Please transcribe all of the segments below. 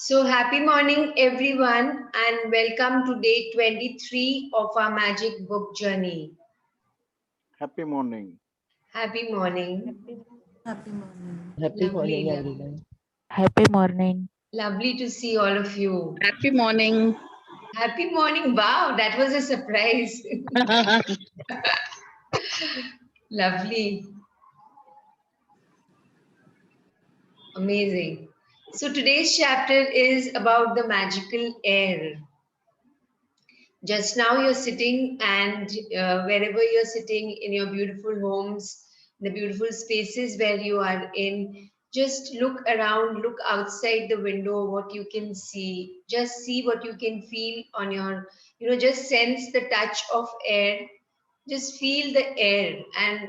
So happy morning everyone and welcome to day 23 of our magic book journey. Happy morning. Happy morning. Happy morning. Happy Lovely, morning, lovely. everyone. Happy morning. Lovely to see all of you. Happy morning. Happy morning. Wow, that was a surprise. Lovely. Amazing. So today's chapter is about the magical air. Just now you're sitting and wherever you're sitting in your beautiful homes, the beautiful spaces where you are in, just look around, look outside the window, what you can see. Just see what you can feel on your, just sense the touch of air. Just feel the air and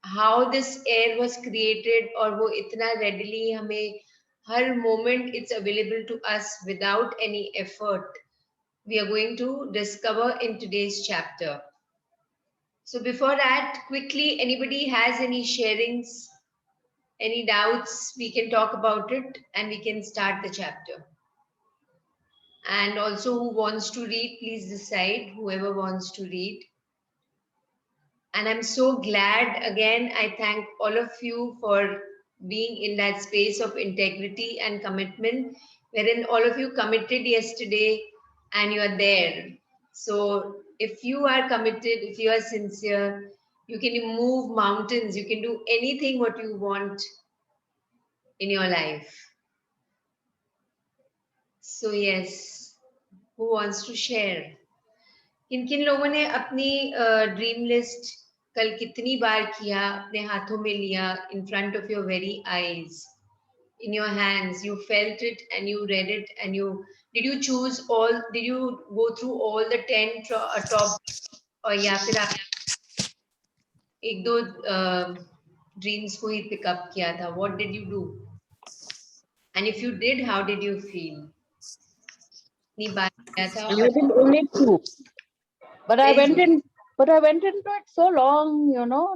how this air was created और वो इतना readily हमें हर moment it's available to us without any effort we are going to discover in today's chapter. So before that, quickly, anybody has any sharings, any doubts, we can talk about it and we can start the chapter. And also who wants to read, please decide, whoever wants to read. And I'm so glad, again, I thank all of you for being in that space of integrity and commitment, wherein all of you committed yesterday and you are there. So if you are committed, if you are sincere, you can move mountains, you can do anything what you want in your life. So yes, who wants to share? किन किन लोगों ने अपनी dream list कल कितनी बार किया अपने हाथों में लिया in front of your very eyes in your hands you felt it and you read it and you did you go through all the 10 top और या फिर आप एक दो ड्रीम्स को ही पिकअप किया था what did you do and if you did how did you feel इतनी बार किया था I और did only two, but I very went good in. But I went into it so long,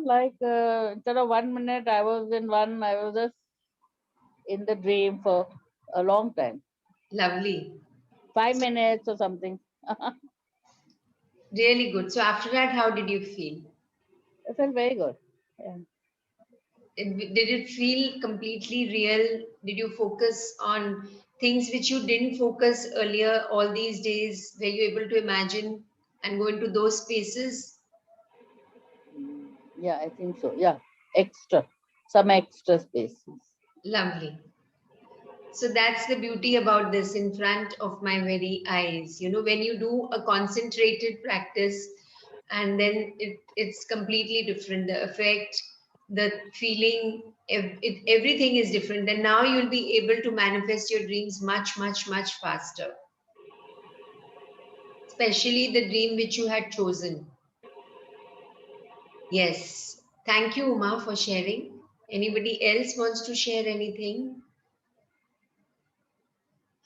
like instead of 1 minute, I was in one. I was just in the dream for a long time, lovely 5 minutes or something. really good so after that how did you feel I felt very good. Yeah. did it feel completely real did you focus on things which you didn't focus earlier all these days were you able to imagine and go into those spaces Yeah, I think so. Yeah, some extra spaces. lovely. So that's the beauty about this in front of my very eyes. You know, when you do a concentrated practice and then it's completely different. The effect, the feeling, everything is different. Then now you'll be able to manifest your dreams much, much, much faster. Especially the dream which you had chosen. Yes. Thank you, Uma, for sharing. Anybody else wants to share anything?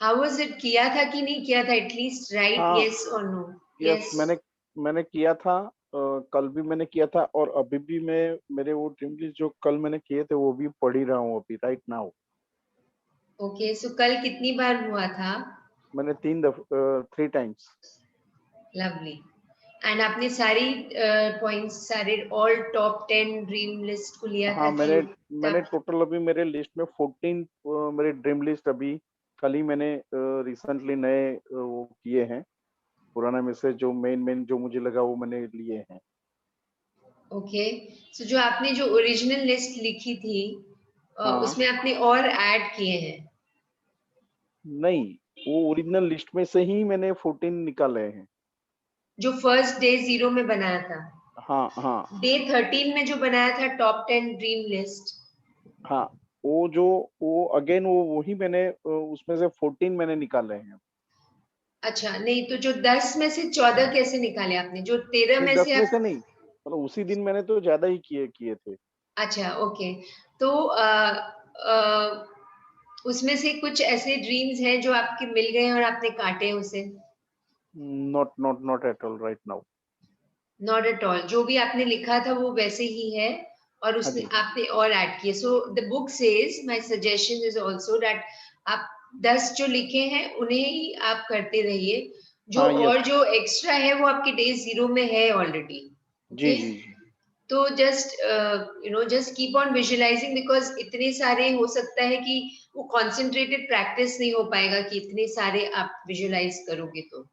How was it? किया था कि नहीं किया था? At least write हाँ yes or no. Yes Yes. मैंने किया था कल भी मैंने किया था और अभी भी मैं मेरे वो ड्रीम लिस्ट जो कल मैंने किए थे वो भी पढ़ ही रहा हूँ अभी राइट नाउ Okay. So कल कितनी बार हुआ था? मैंने 3 टाइम्स Lovely. And आपने सारी points सारे all top 10 dream list को लिया हाँ था मैंने कि मैंने तब टोटल अभी मेरे लिस्ट में 14 मेरे ड्रीम लिस्ट अभी कल ही मैंने रिसेंटली नए वो किए हैं पुराना में से जो मेन जो मुझे लगा वो मैंने लिए हैं okay. So जो आपने जो original list लिखी थी हाँ उसमें आपने और add किए हैं. नहीं वो ओरिजिनल लिस्ट में से ही मैंने 14 निकाले हैं जो first day 0 में बनाया था. हाँ Day 13 में जो बनाया था top 10 dream list. हाँ वो अगेन वो वही मैंने उसमें से 14 मैंने निकाले हैं अच्छा नहीं तो जो 10 में से 14 कैसे निकाले आपने जो 13 नहीं में 10 से में आप से नहीं मतलब उसी दिन मैंने तो ज्यादा ही किए थे अच्छा ओके तो उसमें से कुछ ऐसे ड्रीम्स हैं जो आपके मिल गए और आपने काटे उसे not at all right now not at all जो भी आपने लिखा था वो वैसे ही है और हाँ उसने जी आपने और ऐड किए so the book says my suggestion is also that आप 10 जो लिखे हैं उन्हें ही आप करते रहिए, जो हाँ, yes. और जो एक्स्ट्रा है वो आपके डे 0 में है ऑलरेडी. जी जी जी. तो just just keep on visualising, because इतने सारे हो सकता है कि वो कॉन्सेंट्रेटेड प्रैक्टिस नहीं हो पाएगा कि इतने सारे आप विजुअलाइज करोगे तो.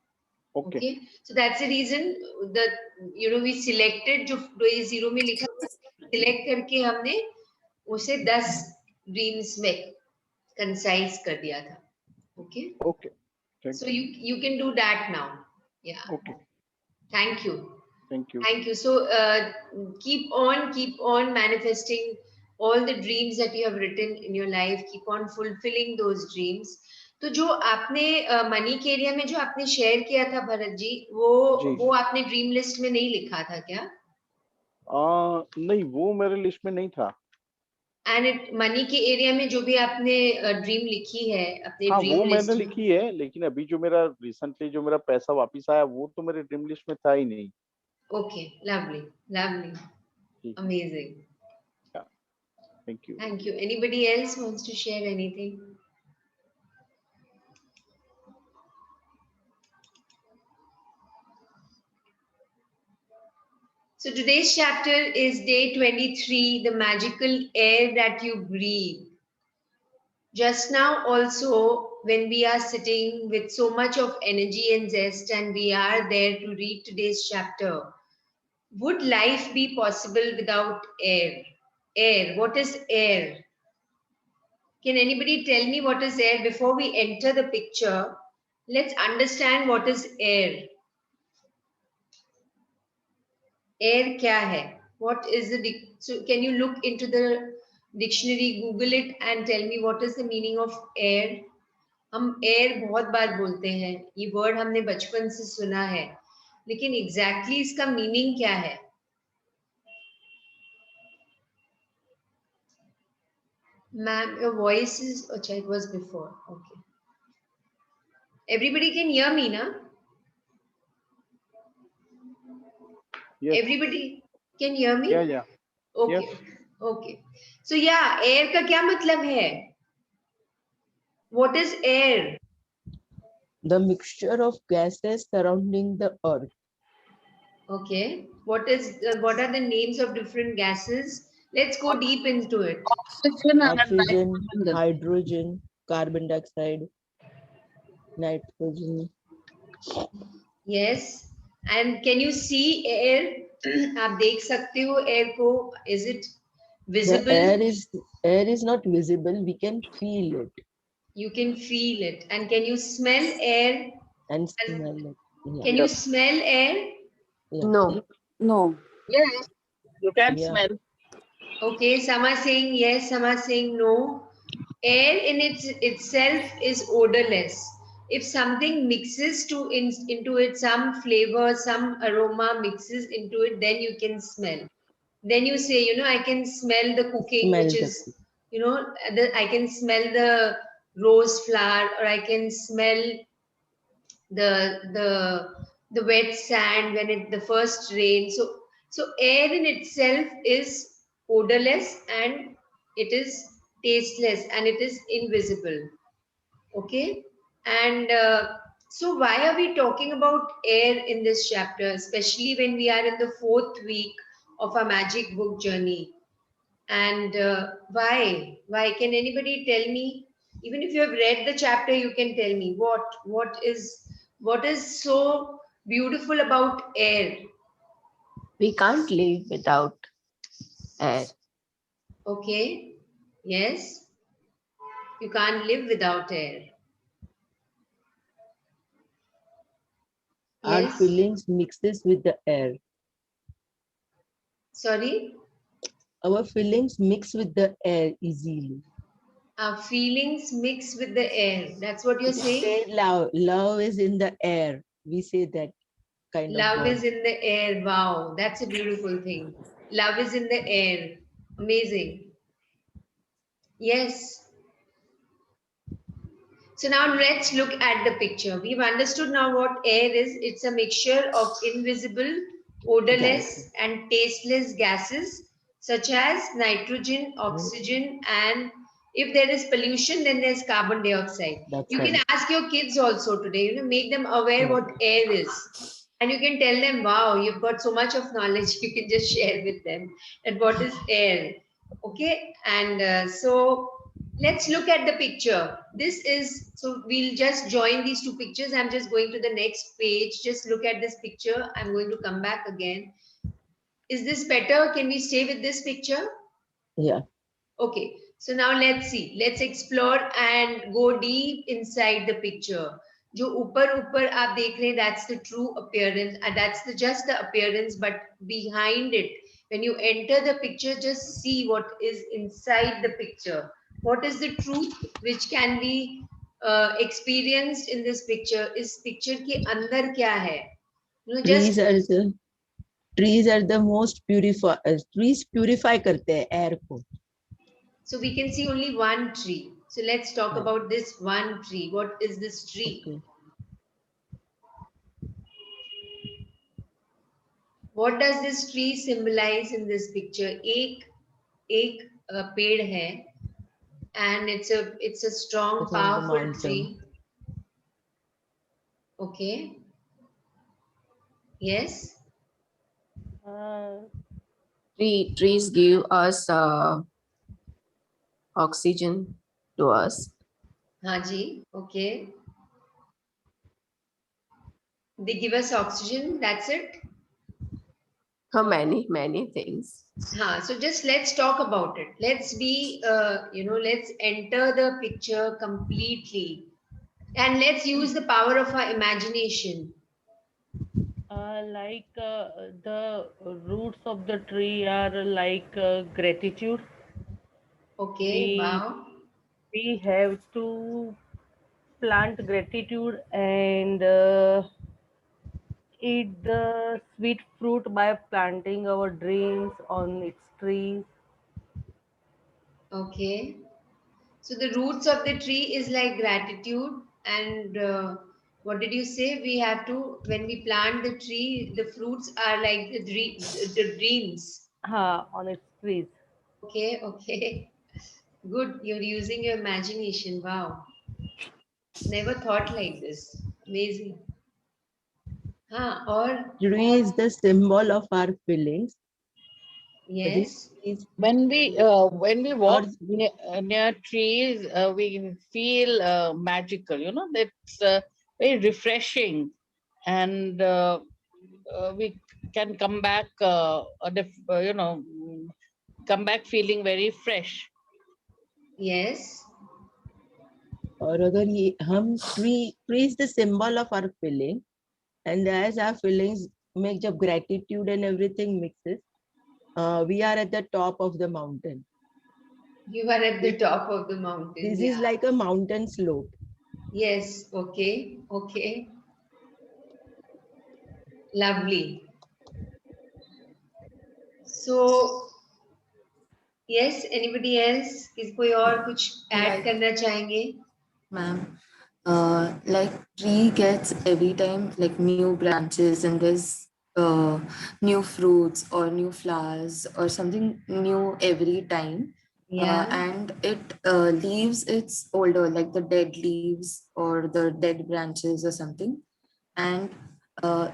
Okay. Okay, so that's the reason that we selected जो डे 0 में लिखा सिलेक्ट करके हमने उसे 10 ड्रीम्स में कंसाइज कर दिया था. Okay. Okay. Thank So you. you can do that now. Yeah. Okay. Thank you. Thank you. Thank you. So keep on manifesting all the dreams that you have written in your life. Keep on fulfilling those dreams. तो जो आपने money के area में जो आपने share किया था भरत जी, जी. वो आपने ड्रीम लिस्ट में नहीं लिखा था क्या? नहीं, वो मेरे लिस्ट में नहीं था. एंड मनी के एरिया में जो भी आपने ड्रीम लिखी है अपने हाँ, ड्रीम वो मैंने लिस्ट में. लिखी है, लेकिन अभी जो मेरा रिसेंटली जो मेरा पैसा वापस आया वो तो मेरे ड्रीम लिस्ट में था ही नहीं. ओके, लवली लवली, जी. Amazing. Thank you. Thank you. Anybody else wants to share anything? So today's chapter is day 23, the magical air that you breathe. Just now also, when we are sitting with so much of energy and zest and we are there to read today's chapter, would life be possible without air? Air, what is air? Can anybody tell me what is air? Before we enter the picture, let's understand what is air. Air क्या है? What is the so can you look into the dictionary, Google it and tell me what is the meaning of air? हम air बहुत बार बोलते हैं, ये word हमने बचपन से सुना है, लेकिन exactly इसका meaning क्या है? Ma'am, your voice is, अच्छा, it was before. Okay. Everybody can hear me, na? Yes. Everybody can hear me? Yeah. Okay. Yes. Okay. So yeah, air का क्या मतलब है? What is air? The mixture of gases surrounding the earth. Okay. What are the names of different gases? Let's go deep into it. Oxygen, hydrogen, carbon dioxide, nitrogen. Yes. And can you see air? आप देख सकते हो air को? Is it visible? The air is not visible. We can feel it You can feel it. And can you smell air? and smell it. Yeah. Can you smell air? Yeah. No. No. Yes, you can Yeah. smell. Okay, some are saying yes, some are saying no. Air in itself is odorless. If something mixes into it, some flavor, some aroma mixes into it, then you can smell. Then you say, I can smell the cooking, Smell which the is, I can smell the rose flower, or I can smell the wet sand when the first rain. So air in itself is odorless and it is tasteless and it is invisible. Okay, and so why are we talking about air in this chapter, especially when we are in the 4th week of our magic book journey? And why can anybody tell me? Even if you have read the chapter, you can tell me what is so beautiful about air. We can't live without air. Okay, yes, you can't live without air. Our Yes. feelings mixes with the air. Sorry? Our feelings mix with the air easily. Our feelings mix with the air. That's what you're saying? Say love is in the air. We say that kind of Love word. is in the air. Wow, that's a beautiful thing. Love is in the air. Amazing. Yes. So now let's look at the picture. We've understood now what air is. It's a mixture of invisible, odorless, and tasteless gases such as nitrogen, oxygen, and If there is pollution, then there's carbon dioxide. That's You can right. ask your kids also today, make them aware Yeah. what air is. And you can tell them, wow, you've got so much of knowledge, you can just share with them that what is air. Okay, and so let's look at the picture. This is, so we'll just join these two pictures. I'm just going to the next page. Just look at this picture. I'm going to come back again. Is this better? Can we stay with this picture? Yeah. Okay, so now let's see. Let's explore and go deep inside the picture. जो ऊपर ऊपर आप देख रहे हैं, that's the true appearance, and that's just the appearance, but behind it, when you enter the picture, just see what is inside the picture. What is the truth which can be experienced in this picture? इस picture के अंदर क्या है? Trees Just are the most purify. Trees purify करते हैं air को. so we can see only one tree. So let's talk Yeah. about this one tree. What is this tree? Okay. What does this tree symbolize in this picture? एक पेड़ है, and it's a strong, It's on the powerful mountain. tree. Okay. Yes. Trees give us oxygen to us. हाँ जी. Okay. They give us oxygen. That's it. For many things. So just let's talk about it. Let's be, let's enter the picture completely, and let's use the power of our imagination. The roots of the tree are like gratitude. Okay. Wow. We have to plant gratitude and eat the sweet fruit by planting our dreams on its trees. Okay. So the roots of the tree is like gratitude, and what did you say? We have to, when we plant the tree, the fruits are like the dreams. On its trees. Okay. Okay. Good. You're using your imagination. Wow. Never thought like this. Amazing. Or Tree is the symbol of our feelings. yes. When we walk near trees, we feel magical. That's very refreshing, and we can come back. Come back feeling very fresh. Yes. और अगर ये हम tree is the symbol of our feeling, and as our feelings make जब gratitude and everything mixes, we are at the top of the mountain. You are at the top of the mountain. This Yeah. is like a mountain slope. Yes. Okay. Okay. Lovely. So, yes, anybody else? कोई और कुछ add करना चाहेंगे? Ma'am, like tree gets every time like new branches and there's new fruits or new flowers or something new every time. Yeah. And it leaves its older, like the dead leaves or the dead branches or something. And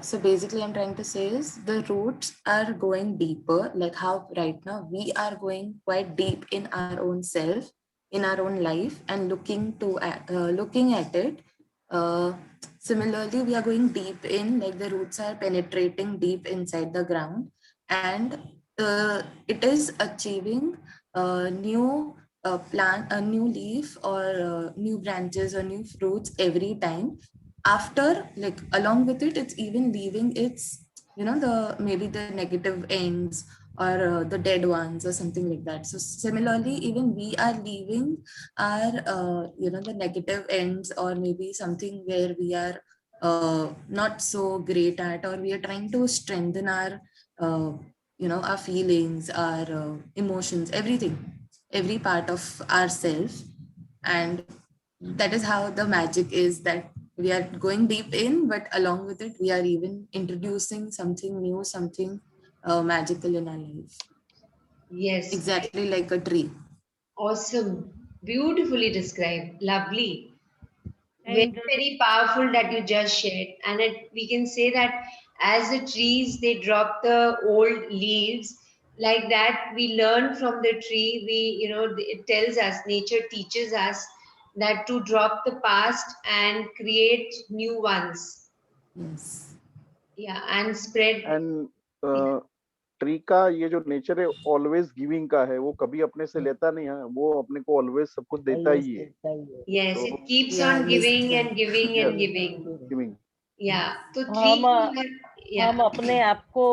so basically I'm trying to say is the roots are going deeper, like how right now we are going quite deep in our own self, in our own life, and looking at it. Similarly, we are going deep in, like the roots are penetrating deep inside the ground, and it is achieving a new plant, a new leaf, or new branches or new fruits every time. After, like along with it, it's even leaving its, the maybe the negative ends or the dead ones or something like that. So similarly, even we are leaving our the negative ends or maybe something where we are not so great at, or we are trying to strengthen our our feelings, our emotions, every part of ourself. And that is how the magic is, that we are going deep in, but along with it we are even introducing something new, something magical in our life. Yes. Exactly like a tree. Awesome. Beautifully described. Lovely. Very, And very powerful that you just shared. And we can say that as the trees, they drop the old leaves, like that we learn from the tree. It tells us, nature teaches us that to drop the past and create new ones. Yes. Yeah, and spread. And Yeah. Tree का ये जो nature है always giving का है, वो कभी अपने से लेता नहीं है, वो अपने को ऑलवेज सब कुछ देता Always ही है. देता ही है. Yes, तो it keeps Yeah, on always giving try. and giving yes, and giving. Giving. Yeah. तो हम tree हम yeah. अपने आप को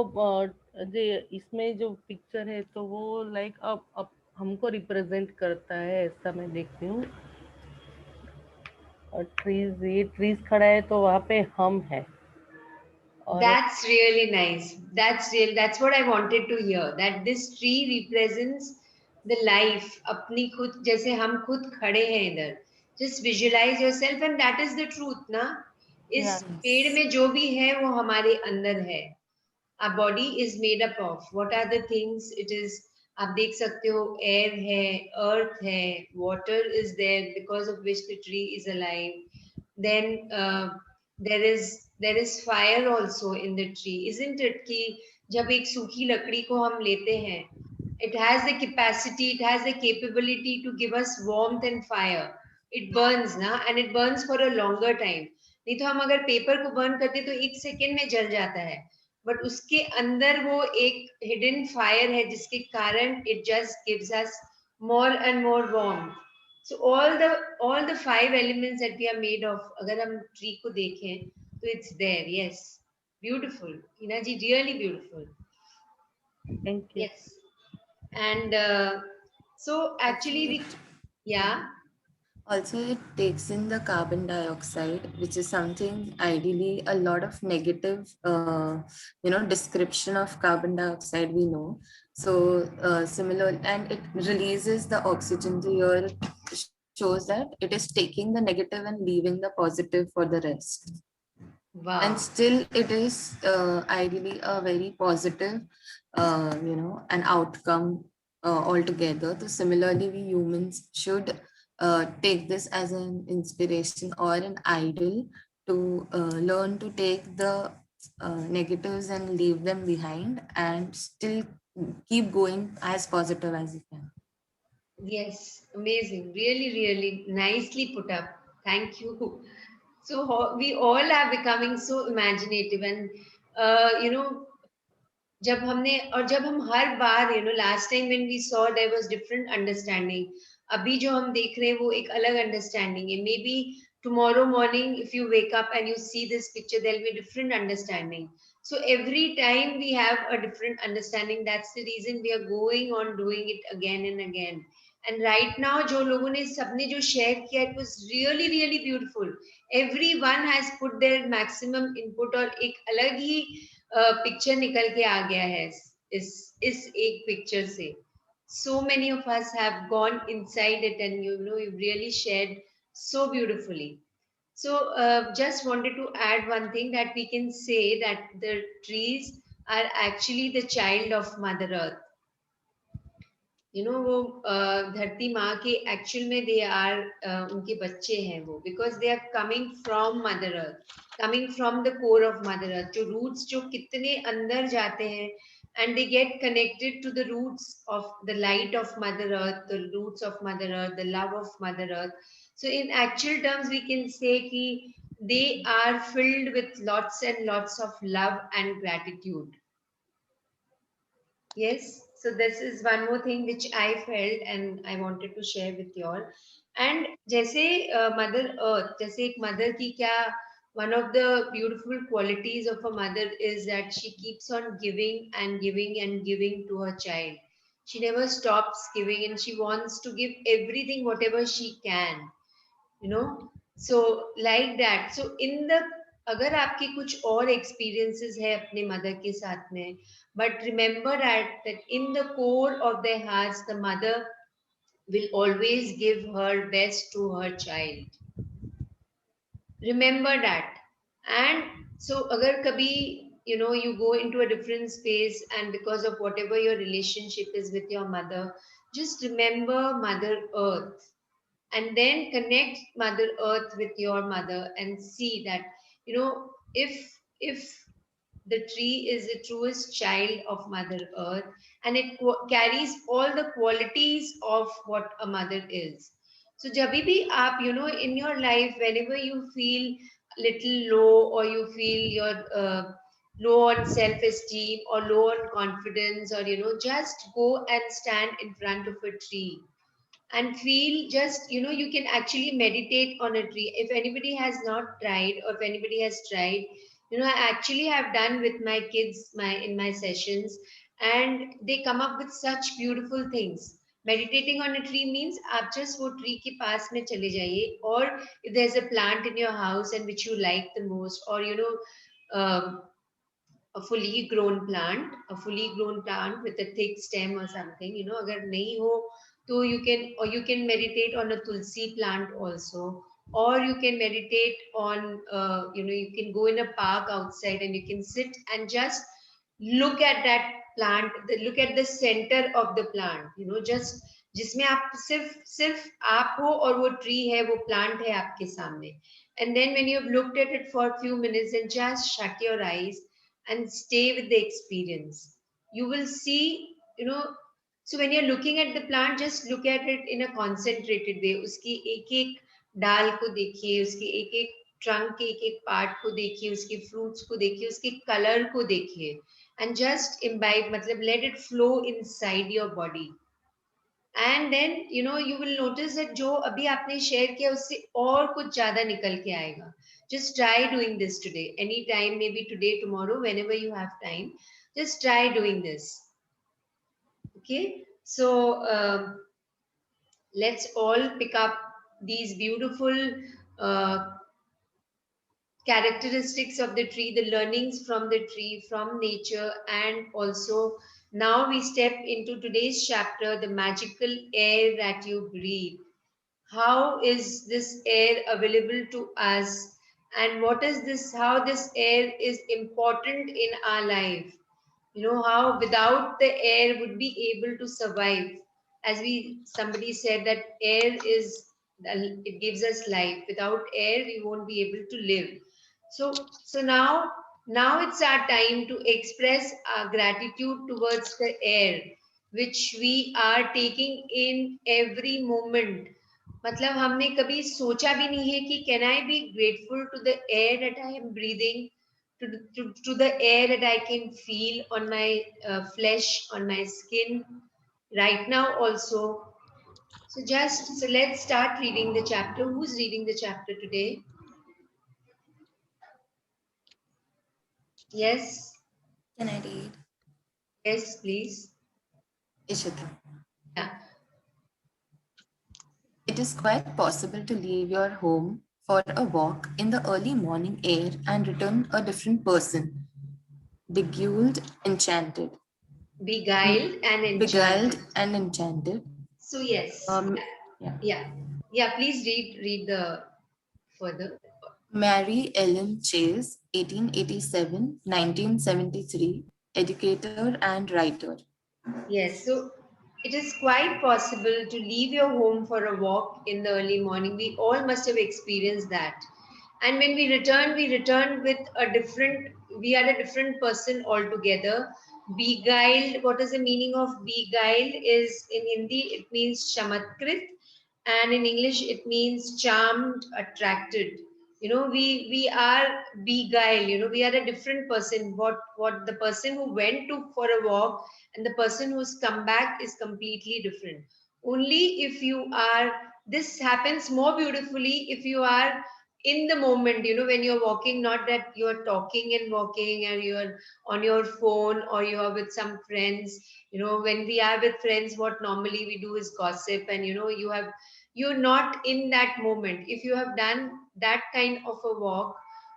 इसमें जो पिक्चर है तो वो लाइक अब हमको रिप्रेजेंट करता है, ऐसा मैं देखती हूँ. और ट्रीज खड़ा है तो वहाँ पे हम है. और That's really nice. That's real. That's what I wanted to hear. That this tree represents the life. अपनी खुद जैसे हम खुद खड़े हैं इधर. Just visualize yourself, and that is the truth, ना? इस Yeah. पेड़ में जो भी है वो हमारे अंदर है. Our body is made up of. What are the things? It is. आप देख सकते हो, air है, earth है, water is there because of which the tree is alive. Then there is fire also in the tree, isn't it? कि जब एक सूखी लकड़ी को हम लेते हैं, it has the capacity, it has the capability to give us warmth and fire. It burns ना, and it burns for a longer time. नहीं तो हम अगर पेपर को बर्न करते तो 1 सेकेंड में जल जाता है, बट उसके अंदर वो एक हिडन फायर है जिसके कारण it just gives us more and more warmth. So all the 5 elements that we are made of, अगर हम ट्री को देखें तो it's there. Yes, beautiful, Hina ji, really beautiful. Thank you. Yes, and so actually we, yeah, Also, it takes in the carbon dioxide, which is something ideally a lot of negative, description of carbon dioxide we know. So, similar, and it releases the oxygen to your, shows that it is taking the negative and leaving the positive for the rest. wow, And still it is ideally a very positive, an outcome altogether. So similarly, we humans should take this as an inspiration or an idol to learn to take the negatives and leave them behind and still keep going as positive as you can. yes, amazing, really, really nicely put up. Thank you. So we all are becoming so imaginative, and जब हम हर बार last time when we saw there was different understanding, अभी जो हम देख रहे हैं वो एक अलग अंडरस्टैंडिंग है. May be tomorrow morning if you wake up and you see this picture, there'll be a different understanding. So every time we have a different understanding. That's the reason we are going on doing it again and again. And right now जो लोगों ने सबने जो share किया, it was really really beautiful. Everyone has put their maximum input और एक अलग ही picture निकल के आ गया है इस एक पिक्चर से. So many of us have gone inside it, and you really shared so beautifully. So just wanted to add one thing, that we can say that the trees are actually the child of Mother Earth. वो धरती माँ के actual में they are उनके बच्चे हैं वो, because they are coming from mother earth, coming from the core of mother earth. जो रूट्स जो कितने अंदर जाते हैं, and they get connected to the roots of the light of Mother Earth, the roots of Mother Earth, the love of Mother Earth. So in actual terms, we can say ki they are filled with lots and lots of love and gratitude. Yes, so this is one more thing which I felt and I wanted to share with you all. And जैसे Mother Earth, जैसे एक mother की क्या, one of the beautiful qualities of a mother is that she keeps on giving and giving and giving to her child. She never stops giving, and she wants to give everything whatever she can. So like that. So in the, अगर आपके कुछ और experiences है अपने mother के साथ में, but remember that in the core of their hearts, the mother will always give her best to her child. Remember that. And so agar kabhi you go into a different space, and because of whatever your relationship is with your mother, just remember Mother Earth. and then connect Mother Earth with your mother and see that, if the tree is the truest child of Mother Earth, and it carries all the qualities of what a mother is. So jabhi bhi aap, in your life, whenever you feel little low, or you feel you're low on self-esteem or low on confidence, or just go and stand in front of a tree and feel, just you can actually meditate on a tree. If anybody has not tried, or if anybody has tried, I actually have done with my kids, in my sessions, and they come up with such beautiful things. Meditating on a tree means aap just wo tree ke paas mein chale jaiye, or if there's a plant in your house and which you like the most, or um, a fully grown plant with a thick stem or something, agar nahi ho, so you can meditate on a tulsi plant also, or you can meditate on, you can go in a park outside and you can sit and just look at that plant, look at the center of the plant, just जिसमें आप सिर्फ सिर्फ आप हो और वो tree है, वो प्लांट है आपके सामने. And then when you've looked at it for a few minutes, and just shut your eyes and stay with the experience, you will see, so when you're looking at the plant, just look at it in a concentrated way. उसकी एक एक डाल को देखिए, उसकी एक एक trunk के एक एक पार्ट को देखिए, उसके फ्रूट्स को देखिए, उसके कलर को देखिए, and just imbibe, मतलब let it flow inside your body. And then you will notice that जो अभी आपने शेयर किया उससे और कुछ ज्यादा निकल के आएगा. Just try doing this today, anytime, maybe today, tomorrow, whenever you have time, just try doing this. Okay, so let's all pick up these beautiful characteristics of the tree, the learnings from the tree, from nature, and also now we step into today's chapter, the magical air that you breathe. How is this air available to us, and what is this, how this air is important in our life? How without the air would be able to survive. As somebody said that air is, it gives us life. Without air, we won't be able to live. So now it's our time to express our gratitude towards the air, which we are taking in every moment. मतलब हमने कभी सोचा भी नहीं है कि can I be grateful to the air that I am breathing, to the air that I can feel on my flesh, on my skin right now also. So let's start reading the chapter. Who's reading the chapter today? Yes. Can I read? Yes, please. Ishita. Yeah. It is quite possible to leave your home for a walk in the early morning air and return a different person, beguiled, enchanted. Beguiled and enchanted. Beguiled and enchanted. So yes. Yeah. Please read the further. Mary Ellen Chase, 1887-1973, educator and writer. Yes, so it is quite possible to leave your home for a walk in the early morning. We all must have experienced that. And when we return with we are a different person altogether. Beguiled, what is the meaning of beguiled? Is in Hindi, it means chamatkrit, and in English, it means charmed, attracted. We are beguiled, we are a different person. What the person who went to for a walk and the person who's come back is completely different. Only if you are, this happens more beautifully if you are in the moment, when you're walking, not that you're talking and walking and you're on your phone or you're with some friends. When we are with friends, what normally we do is gossip, and you're not in that moment. If you have done that kind of a walk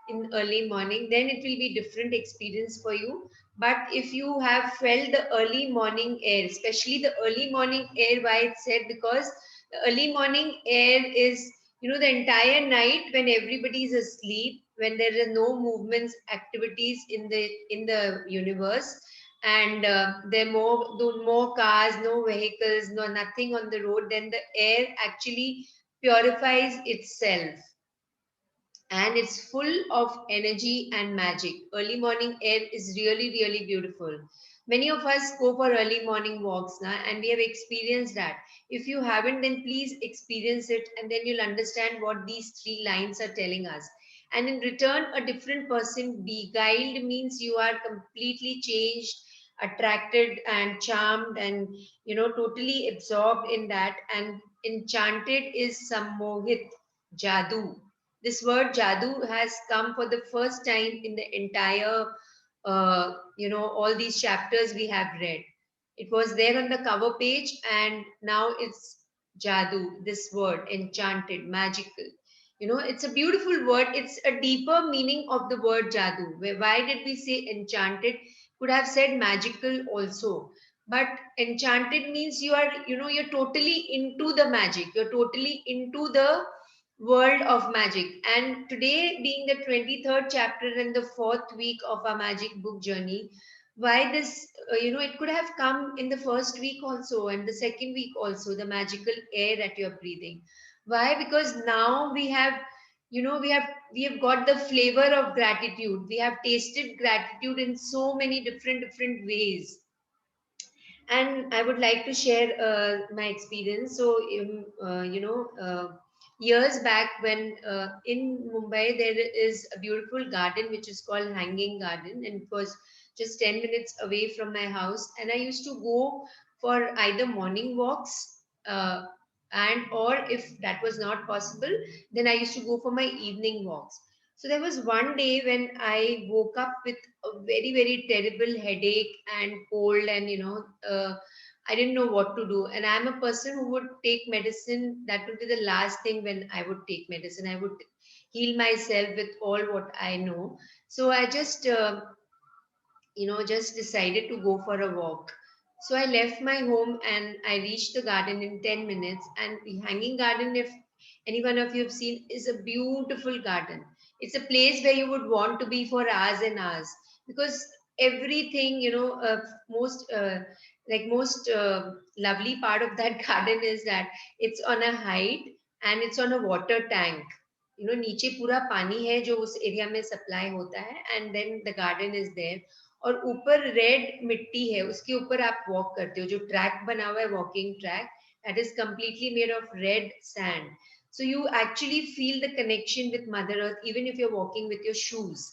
in early morning, then it will be different experience for you. But if you have felt the early morning air, especially the early morning air, why it's said, because the early morning air is, the entire night when everybody is asleep, when there are no movements, activities in the universe, and there are more cars, no vehicles, no nothing on the road, then the air actually purifies itself, and it's full of energy and magic. Early morning air is really, really beautiful. Many of us go for early morning walks now, and we have experienced that. If you haven't, then please experience it, and then you'll understand what these three lines are telling us. And in return, a different person. Beguiled means you are completely changed, attracted, and charmed, and totally absorbed in that. And enchanted is sammohit, jadoo. This word jadoo has come for the first time in the entire all these chapters we have read. It was there on the cover page, and now it's jadoo, this word, enchanted, magical. It's a beautiful word. It's a deeper meaning of the word jadoo. Why did we say enchanted? Could have said magical also, but enchanted means you are, you're totally into the magic, you're totally into the world of magic. And today, being the 23rd chapter and the fourth week of our magic book journey, why this, it could have come in the first week also and the second week also, the magical air that you're breathing. Why? Because now we have, we have got the flavor of gratitude. We have tasted gratitude in so many different ways. And I would like to share my experience. So years back, when in Mumbai there is a beautiful garden which is called Hanging Garden, and it was just 10 minutes away from my house, and I used to go for either morning walks, and or if that was not possible, then I used to go for my evening walks. So there was one day when I woke up with a very, very terrible headache and cold, and I didn't know what to do. And I'm a person who would take medicine. That would be the last thing when I would take medicine. I would heal myself with all what I know. So I just decided to go for a walk. So I left my home and I reached the garden in 10 minutes. And the Hanging Garden, if any one of you have seen, is a beautiful garden. It's a place where you would want to be for hours and hours, because everything, most lovely part of that garden is that it's on a height and it's on a water tank. नीचे पूरा पानी है जो उस area में supply होता है, and then the garden is there. और ऊपर रेड मिट्टी है, उसके ऊपर आप वॉक करते हो, जो ट्रैक बना हुआ है, walking track, that is completely made of red sand. So you actually feel the connection with Mother Earth even if you're walking with your shoes,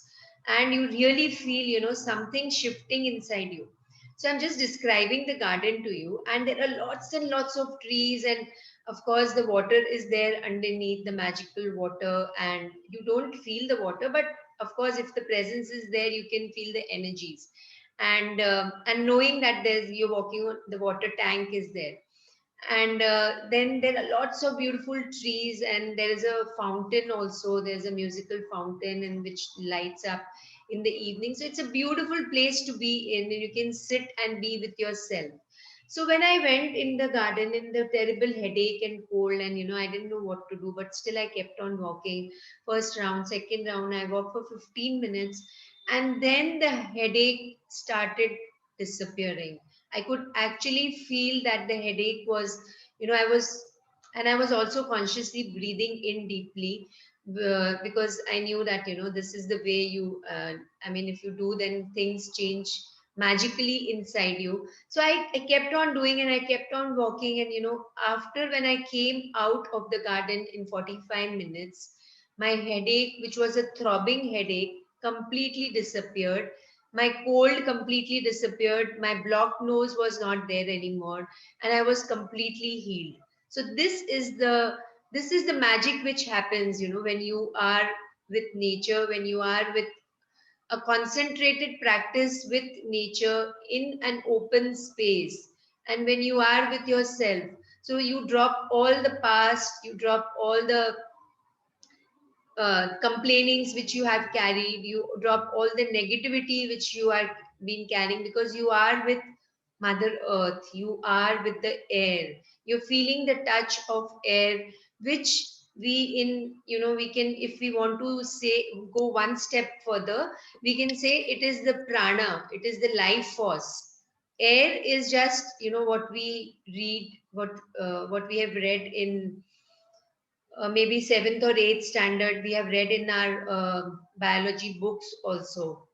and you really feel, something shifting inside you. So I'm just describing the garden to you, and there are lots and lots of trees, and of course the water is there underneath, the magical water, and you don't feel the water, but of course if the presence is there, you can feel the energies. And knowing that there's, you're walking on the water tank is there. And then there are lots of beautiful trees, and there is a fountain also. There's a musical fountain in which lights up in the evening. So it's a beautiful place to be in, and you can sit and be with yourself. So when I went in the garden in the terrible headache and cold, and I didn't know what to do, but still I kept on walking. First round, second round, I walked for 15 minutes, and then the headache started disappearing. I could actually feel that the headache was, I was also consciously breathing in deeply, because I knew that, this is the way you, if you do, then things change magically inside you. So I kept on doing, and I kept on walking. And, after when I came out of the garden in 45 minutes, my headache, which was a throbbing headache, completely disappeared. My cold completely disappeared. My blocked nose was not there anymore, and I was completely healed. So this is the magic which happens, when you are with nature, when you are with a concentrated practice with nature in an open space, and when you are with yourself. So you drop all the past, you drop all the complainings which you have carried, you drop all the negativity which you are been carrying, because you are with Mother Earth, you are with the air, you're feeling the touch of air, which we in, we can, if we want to say, go one step further, we can say it is the prana, it is the life force. Air is just, what we read, what we have read in maybe 7th or 8th standard, we have read in our biology books also,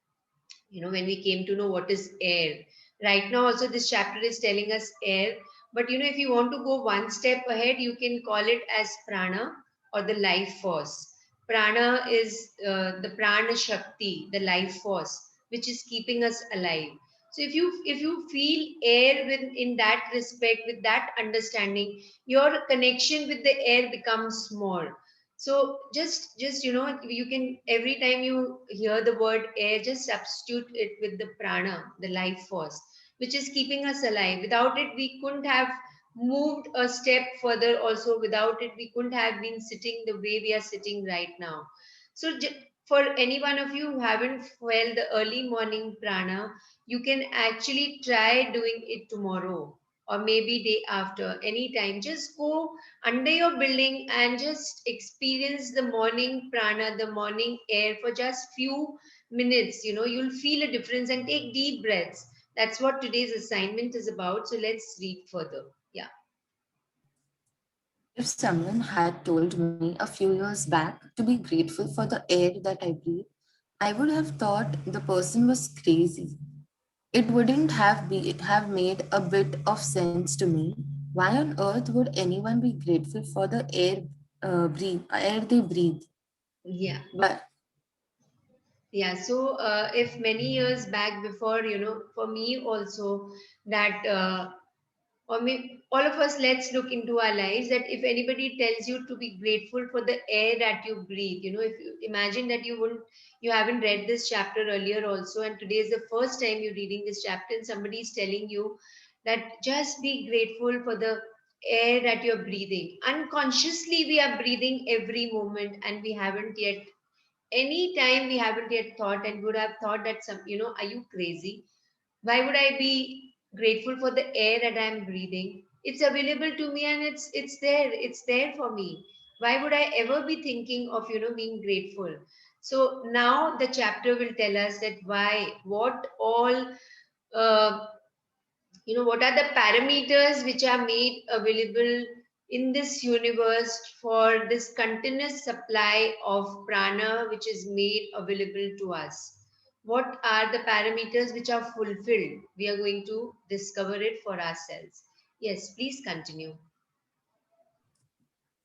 when we came to know what is air. Right now also this chapter is telling us air, but if you want to go one step ahead, you can call it as prana, or the life force. Prana is the prana shakti, the life force, which is keeping us alive. So if you feel air in that respect, with that understanding, your connection with the air becomes more. So just you can, every time you hear the word air, just substitute it with the prana, the life force, which is keeping us alive. Without it, we couldn't have moved a step further. Also, without it, we couldn't have been sitting the way we are sitting right now. So for any one of you who haven't felt the early morning prana, you can actually try doing it tomorrow, or maybe day after, anytime. Just go under your building and just experience the morning prana, the morning air for just few minutes. You'll feel a difference, and take deep breaths. That's what today's assignment is about. So let's read further. Yeah. If someone had told me a few years back to be grateful for the air that I breathe, I would have thought the person was crazy. It wouldn't have made a bit of sense to me. Why on earth would anyone be grateful for the air they breathe? Yeah. But Yeah, so if many years back, before, for me also, that or all of us, let's look into our lives, that if anybody tells you to be grateful for the air that you breathe, if you imagine that you haven't read this chapter earlier also, and today is the first time you're reading this chapter, and somebody is telling you that just be grateful for the air that you're breathing. Unconsciously, we are breathing every moment, and we haven't yet, any time we haven't yet thought, and would have thought that are you crazy? Why would I be grateful for the air that I'm breathing? It's available to me, and it's there for me. Why would I ever be thinking of being grateful? So now the chapter will tell us that why, what all, uh, what are the parameters which are made available in this universe for this continuous supply of prana, which is made available to us. What are the parameters which are fulfilled? We are going to discover it for ourselves. Yes, please continue.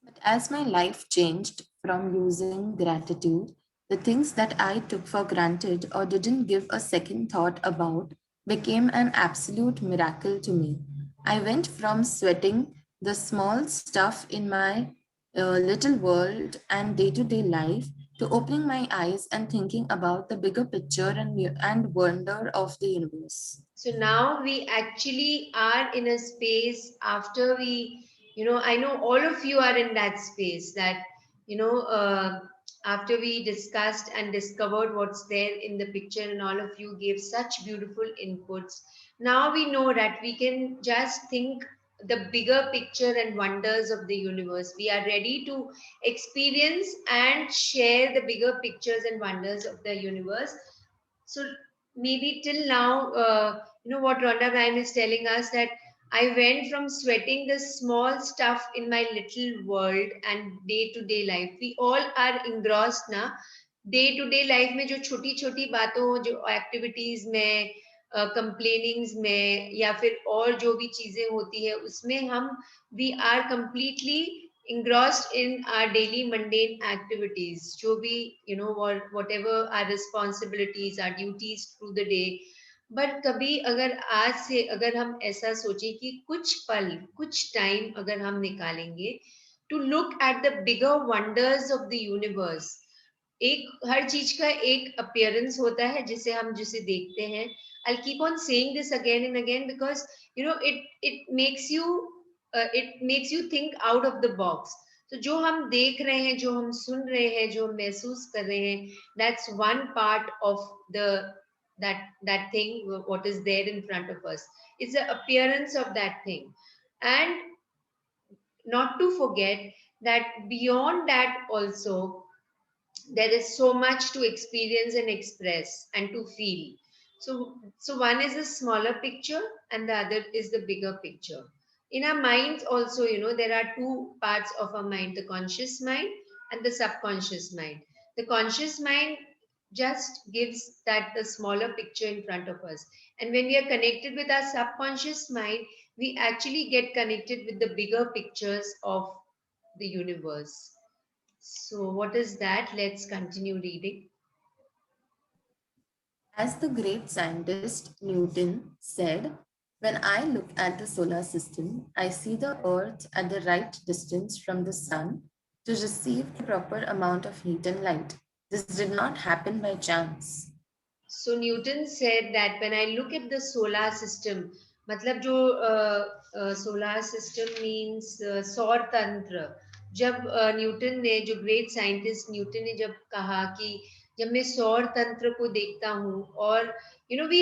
But as my life changed from using gratitude, the things that I took for granted or didn't give a second thought about became an absolute miracle to me. I went from sweating the small stuff in my little world and day to day life to opening my eyes and thinking about the bigger picture and wonder of the universe. So now we actually are in a space after we, I know all of you are in that space, that, you know, uh, after we discussed and discovered what's there in the picture, and all of you gave such beautiful inputs. Now we know that we can just think the bigger picture and wonders of the universe. We are ready to experience and share the bigger pictures and wonders of the universe. So maybe till now, what Rhonda Ryan is telling us, that I went from sweating the small stuff in my little world and day to day life. We all are engrossed ना, day to day life में जो छोटी छोटी बातों, जो activities में, कंप्लेनिंग्स में, या फिर और जो भी चीजें होती है उसमें हम, we are completely engrossed in our daily mundane activities, जो भी, whatever our responsibilities, our duties through the day. But कभी अगर आज से अगर हम ऐसा सोचें कि कुछ पल, कुछ टाइम अगर हम निकालेंगे to look at the bigger wonders of the universe. एक हर चीज का एक appearance होता है जिसे देखते हैं. I'll keep on saying this again and again because it makes you think out of the box. So जो हम देख रहे हैं, जो हम सुन रहे हैं, जो हम महसूस कर रहे हैं, that's one part of that thing, what is there in front of us. It's the appearance of that thing. And not to forget that beyond that also, there is so much to experience and express and to feel. So one is a smaller picture and the other is the bigger picture. in our minds also, you know, there are two parts of our mind, the conscious mind and the subconscious mind. The conscious mind just gives that the smaller picture in front of us. And when we are connected with our subconscious mind, we actually get connected with the bigger pictures of the universe. So, what is that? Let's continue reading. As the great scientist Newton said, when I look at the solar system, I see the Earth at the right distance from the sun to receive the proper amount of heat and light. This did not happen by chance. So Newton said that when I look at the solar system, मतलब जो solar system means सौर तंत्र. जब Newton ने, जो great scientist Newton ने जब कहा कि जब मैं सौर तंत्र को देखता हूँ, और you know we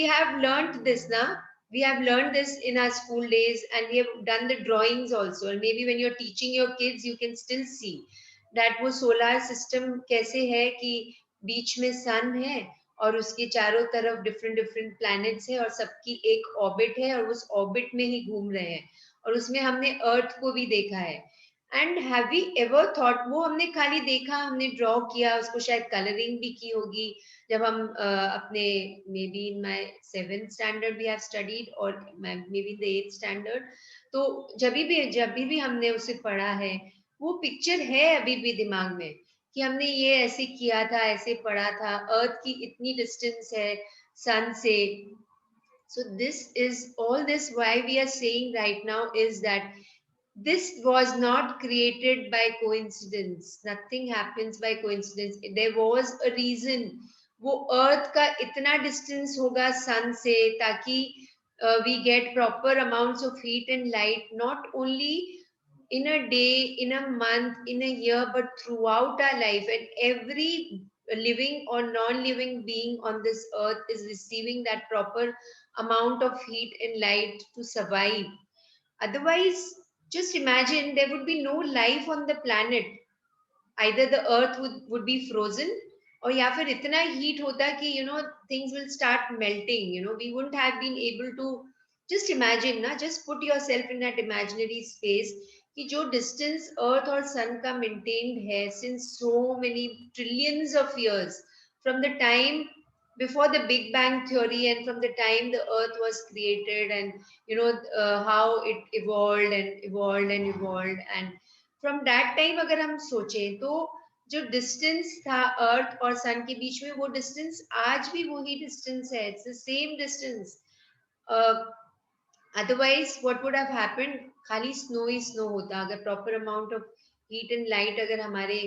have learned this ना, we have learned this in our school days, and we have done the drawings also, and maybe when you're teaching your kids you can still see that वो solar system कैसे है कि बीच में सन है और उसके चारों तरफ डिफरेंट डिफरेंट प्लैनेट्स है और सबकी एक ऑर्बिट है और उस ऑर्बिट में ही घूम रहे हैं, और उसमें हमने अर्थ को भी देखा है. And have we ever thought, वो हमने खाली देखा, हमने ड्रॉ किया, उसको शायद कलरिंग भी की होगी जब हम अपने maybe in my 7th standard we have studied, और maybe in the 8th standard. तो जब भी हमने उसे पढ़ा है, वो पिक्चर है अभी भी दिमाग में कि हमने ये ऐसे किया था, ऐसे पढ़ा था, अर्थ की इतनी डिस्टेंस है सन से. So this is all this why we are saying right now is that this was not created by coincidence. Nothing happens by coincidence. There was a reason. वो अर्थ का इतना डिस्टेंस होगा सन से ताकि we get proper amounts of heat and light, not only in a day, in a month, in a year, but throughout our life. And every living or non-living being on this earth is receiving that proper amount of heat and light to survive. Otherwise, just imagine there would be no life on the planet. Either the earth would be frozen, or या फिर इतना heat होता कि things will start melting. We wouldn't have been able to. Just imagine ना, just put yourself in that imaginary space कि जो distance earth और sun का maintained है since so many trillions of years, from the time before the Big Bang theory and from the time the earth was created, and how it evolved and evolved and evolved. And from that time अगर हम सोचें तो जो distance था अर्थ और सन के बीच में, वो डिस्टेंस आज भी वही डिस्टेंस है. It's the same distance. Otherwise what would have happened, खाली स्नो ही स्नो होता अगर proper amount of heat and light अगर हमारे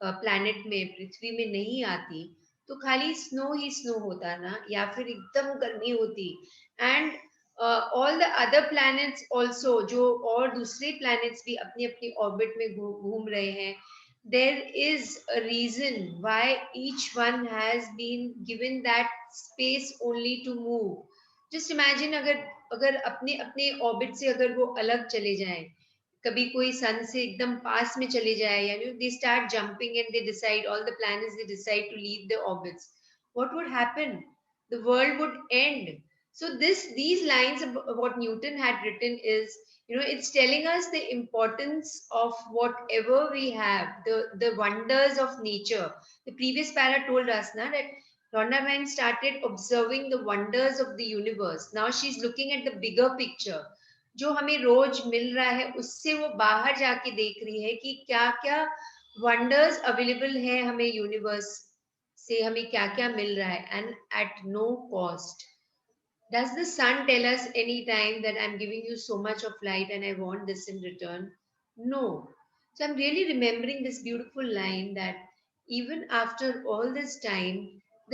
प्लैनेट में, पृथ्वी में नहीं आती, तो खाली स्नो ही स्नो होता ना, या फिर एकदम गर्मी होती. And all the other planets also, जो और दूसरे प्लैनेट्स भी अपनी अपनी ऑर्बिट में घूम रहे हैं, there is a reason why each one has been given that space only to move. Just imagine अगर अपने अपने ऑर्बिट से अगर वो अलग चले जाएं, कभी कोई सन से एकदम पास में चले जाए, यानी they start jumping and they decide, all the planets they decide to leave the orbits, what would happen? The world would end. So these lines of what Newton had written is, it's telling us the importance of whatever we have, the wonders of nature. The previous para told us na, that Rhonda Byrne started observing the wonders of the universe. Now she's looking at the bigger picture. जो हमें रोज मिल रहा है उससे वो बाहर जाके देख रही है कि क्या क्या वंडर्स अवेलेबल है हमें यूनिवर्स से, हमें क्या क्या मिल रहा है, and at no cost. Does the sun tell us any time that I'm giving you so much of light and I want this in return? No. So I'm really remembering this beautiful line that even after all this time,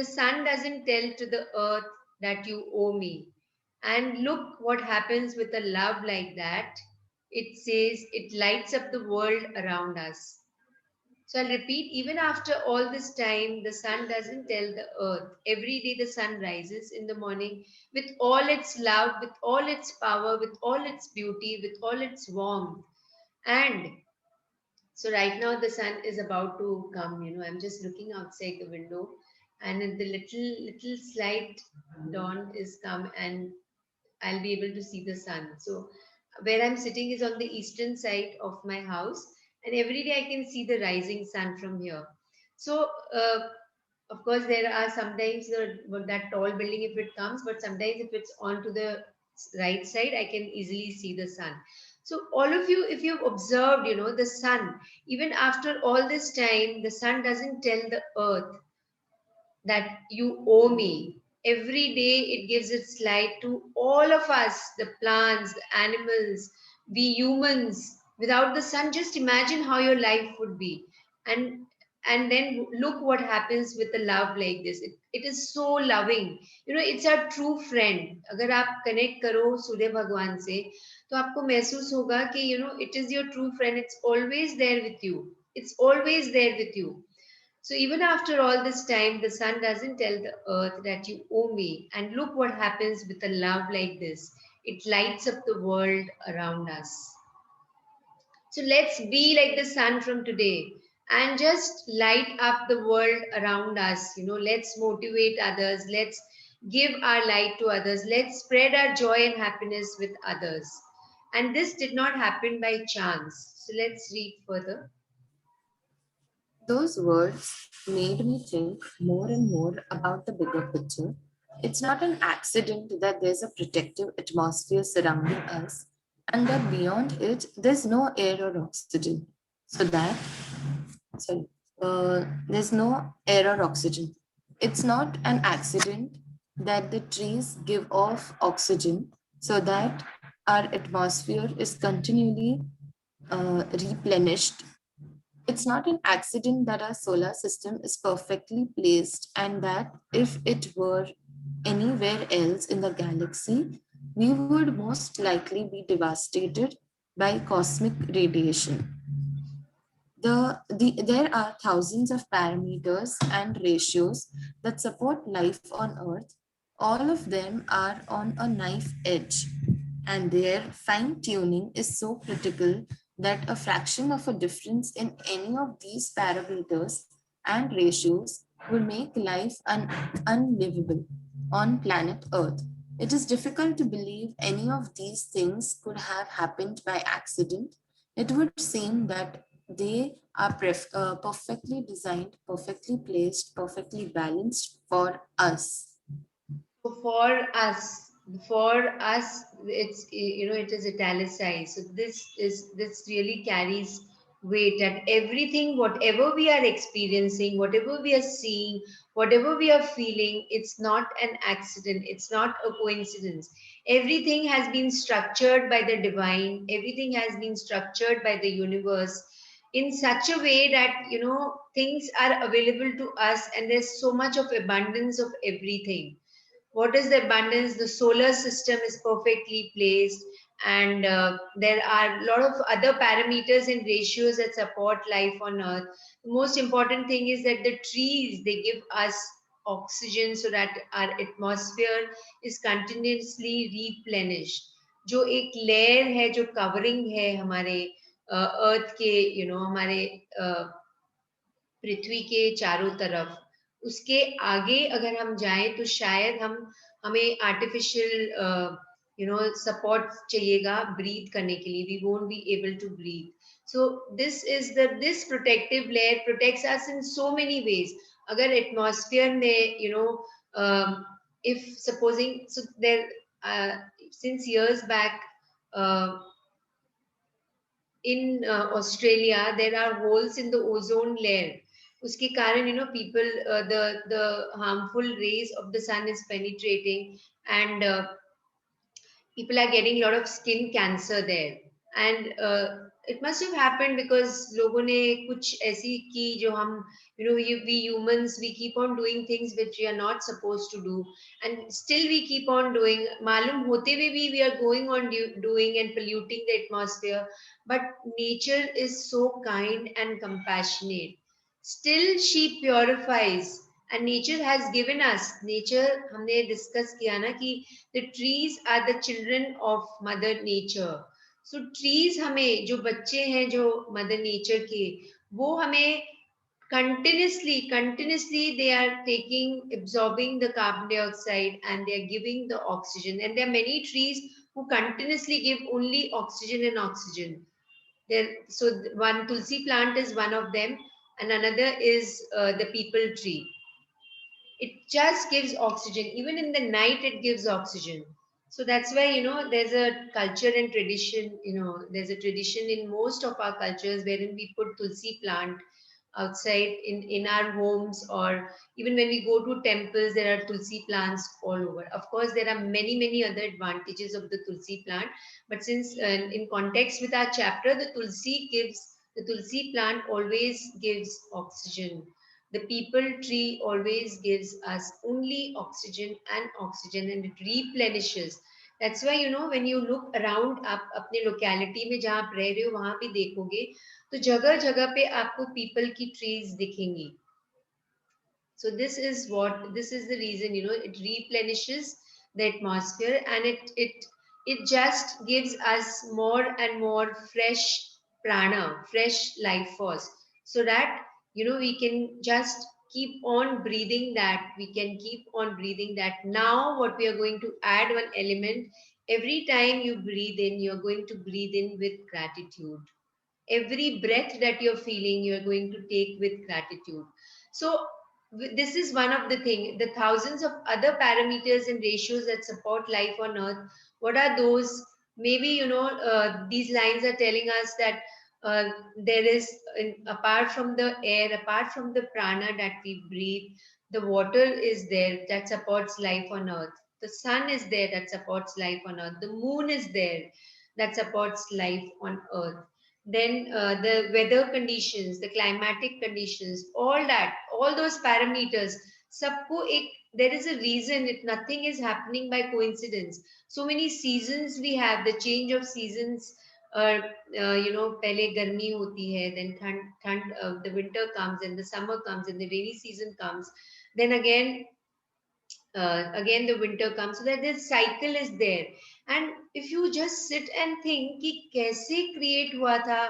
the sun doesn't tell to the earth that you owe me. And look what happens with a love like that. It says it lights up the world around us. So I'll repeat, even after all this time, the sun doesn't tell the earth. Every day the sun rises in the morning with all its love, with all its power, with all its beauty, with all its warmth. And so right now the sun is about to come, I'm just looking outside the window, and the little slight dawn is come, and I'll be able to see the sun. So where I'm sitting is on the eastern side of my house, and every day I can see the rising sun from here. So, of course, there are sometimes that tall building if it comes, but sometimes if it's on to the right side, I can easily see the sun. So, all of you, if you've observed, the sun, even after all this time, the sun doesn't tell the earth that you owe me. Every day it gives its light to all of us, the plants, the animals, we humans. Without the sun, just imagine how your life would be. And and then look what happens with a love like this. It is so loving. It's our true friend. अगर आप connect करो सूर्य भगवान से, तो आपको महसूस होगा कि it is your true friend. It's always there with you. It's always there with you. So even after all this time, the sun doesn't tell the earth that you owe me. And look what happens with a love like this. It lights up the world around us. So let's be like the sun from today and just light up the world around us. Let's motivate others. Let's give our light to others. Let's spread our joy and happiness with others. And this did not happen by chance. So let's read further. Those words made me think more and more about the bigger picture. It's not an accident that there's a protective atmosphere surrounding us, and that beyond it, there's no air or oxygen. So that, sorry, there's no air or oxygen. It's not an accident that the trees give off oxygen so that our atmosphere is continually replenished. It's not an accident that our solar system is perfectly placed, and that if it were anywhere else in the galaxy, we would most likely be devastated by cosmic radiation. There are thousands of parameters and ratios that support life on Earth. All of them are on a knife edge, and their fine tuning is so critical that a fraction of a difference in any of these parameters and ratios would make life unlivable on planet Earth. It is difficult to believe any of these things could have happened by accident. It would seem that they are perfectly designed, perfectly placed, perfectly balanced for us. So for us, it's it is italicized. So this really carries weight. That everything, whatever we are experiencing, whatever we are seeing, whatever we are feeling, it's not an accident. It's not a coincidence. Everything has been structured by the divine. Everything has been structured by the universe in such a way that things are available to us, and there's so much of abundance of everything. What is the abundance? The solar system is perfectly placed, and there are a lot of other parameters and ratios that support life on Earth. The most important thing is that the trees, they give us oxygen so that our atmosphere is continuously replenished. जो एक layer है, जो covering है हमारे अर्थ के, हमारे पृथ्वी के चारों तरफ, उसके आगे अगर हम जाएं तो शायद हमें आर्टिफिशियल सपोर्ट चाहिएगा ब्रीथ करने के लिए. We won't be able to breathe. So this protective layer protects us in so many ways. अगर एटमॉस्फेयर में if supposing, so there since years back, in Australia there are holes in the ozone layer. उसके कारण people, the harmful rays of the sun is penetrating, and people are getting a lot of skin cancer there. And it must have happened because लोगों ने कुछ ऐसी की जो हम we humans, we keep on doing things which we are not supposed to do, and still we keep on doing, मालूम होते हुए भी we are going on doing and polluting the atmosphere. But nature is so kind and compassionate. Still she purifies, and nature has given us, nature हमने discuss किया ना कि the trees are the children of mother nature. So trees हमें, जो बच्चे हैं जो mother nature के, वो हमें continuously they are absorbing the carbon dioxide, and they are giving the oxygen. And there are many trees who continuously give only oxygen and oxygen. One tulsi plant is one of them, and another is the peepal tree. It just gives oxygen. Even in the night, it gives oxygen. So that's why, there's a culture and tradition, there's a tradition in most of our cultures wherein we put tulsi plant outside in our homes, or even when we go to temples, there are tulsi plants all over. Of course, there are many, many other advantages of the tulsi plant. But since in context with our chapter, the tulsi plant always gives oxygen. The peepal tree always gives us only oxygen, and it replenishes. That's why, when you look around, आप अपने locality में जहाँ आप रह रहे हो वहाँ भी देखोगे तो जगह जगह पे आपको पीपल की ट्रीज दिखेंगी. So this is the reason, it replenishes the atmosphere, and it just gives us more and more fresh prana, fresh life force, so that we can just keep on breathing that. We can keep on breathing that. Now what we are going to add one element: every time you breathe in, you're going to breathe in with gratitude. Every breath that you're feeling, you're going to take with gratitude. So this is one of the thing. The thousands of other parameters and ratios that support life on earth, what are those? Maybe these lines are telling us that there is, apart from the air, apart from the prana that we breathe, the water is there that supports life on earth. The sun is there that supports life on earth. The moon is there that supports life on earth. Then the weather conditions, the climatic conditions, all those parameters, सबको एक, there is a reason. Nothing is happening by coincidence. So many seasons we have, the change of seasons. पहले गर्मी होती है, then the winter comes, and the summer comes, and the rainy season comes. Then again the winter comes, so that this cycle is there. And if you just sit and think कि कैसे create हुआ था,